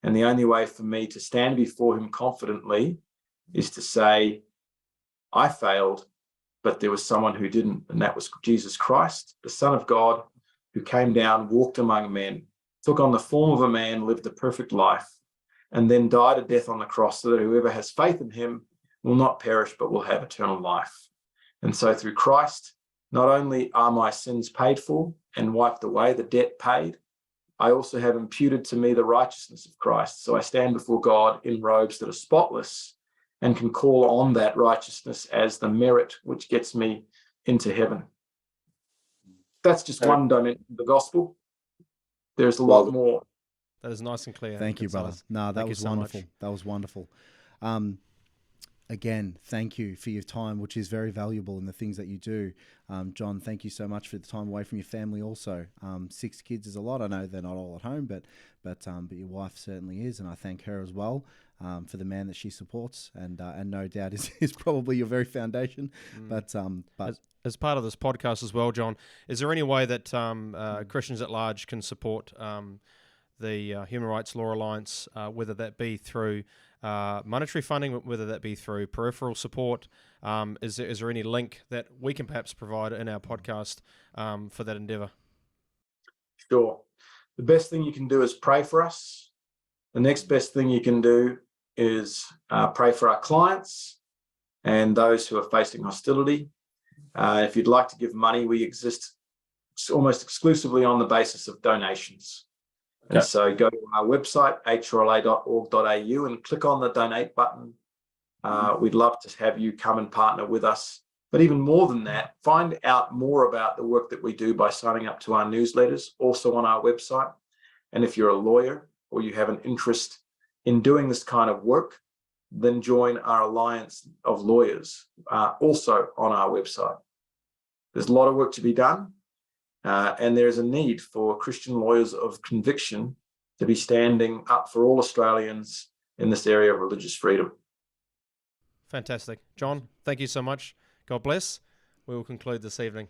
And the only way for me to stand before him confidently is to say, I failed, but there was someone who didn't, and that was Jesus Christ, the Son of God, who came down, walked among men, took on the form of a man, lived a perfect life, and then died a death on the cross so that whoever has faith in him will not perish, but will have eternal life. And so through Christ, not only are my sins paid for and wiped away, the debt paid, I also have imputed to me the righteousness of Christ. So I stand before God in robes that are spotless and can call on that righteousness as the merit which gets me into heaven. That's just one dimension of the gospel. There's a lot more. That is nice and clear. Thank you, brother. No, that was wonderful. That was wonderful. again, thank you for your time, which is very valuable in the things that you do. John, thank you so much for the time away from your family also. 6 kids is a lot. I know they're not all at home, but your wife certainly is, and I thank her as well for the man that she supports, and no doubt is probably your very foundation. But as part of this podcast as well, John, is there any way that Christians at large can support the Human Rights Law Alliance, whether that be through monetary funding, whether that be through peripheral support? Is there any link that we can perhaps provide in our podcast for that endeavour? Sure. The best thing you can do is pray for us. The next best thing you can do is pray for our clients and those who are facing hostility. If you'd like to give money, we exist almost exclusively on the basis of donations. And so go to our website, hrla.org.au, and click on the donate button. We'd love to have you come and partner with us. But even more than that, find out more about the work that we do by signing up to our newsletters, also on our website. And if you're a lawyer or you have an interest in doing this kind of work, then join our Alliance of Lawyers, also on our website. There's a lot of work to be done. And there is a need for Christian lawyers of conviction to be standing up for all Australians in this area of religious freedom. Fantastic. John, thank you so much. God bless. We will conclude this evening.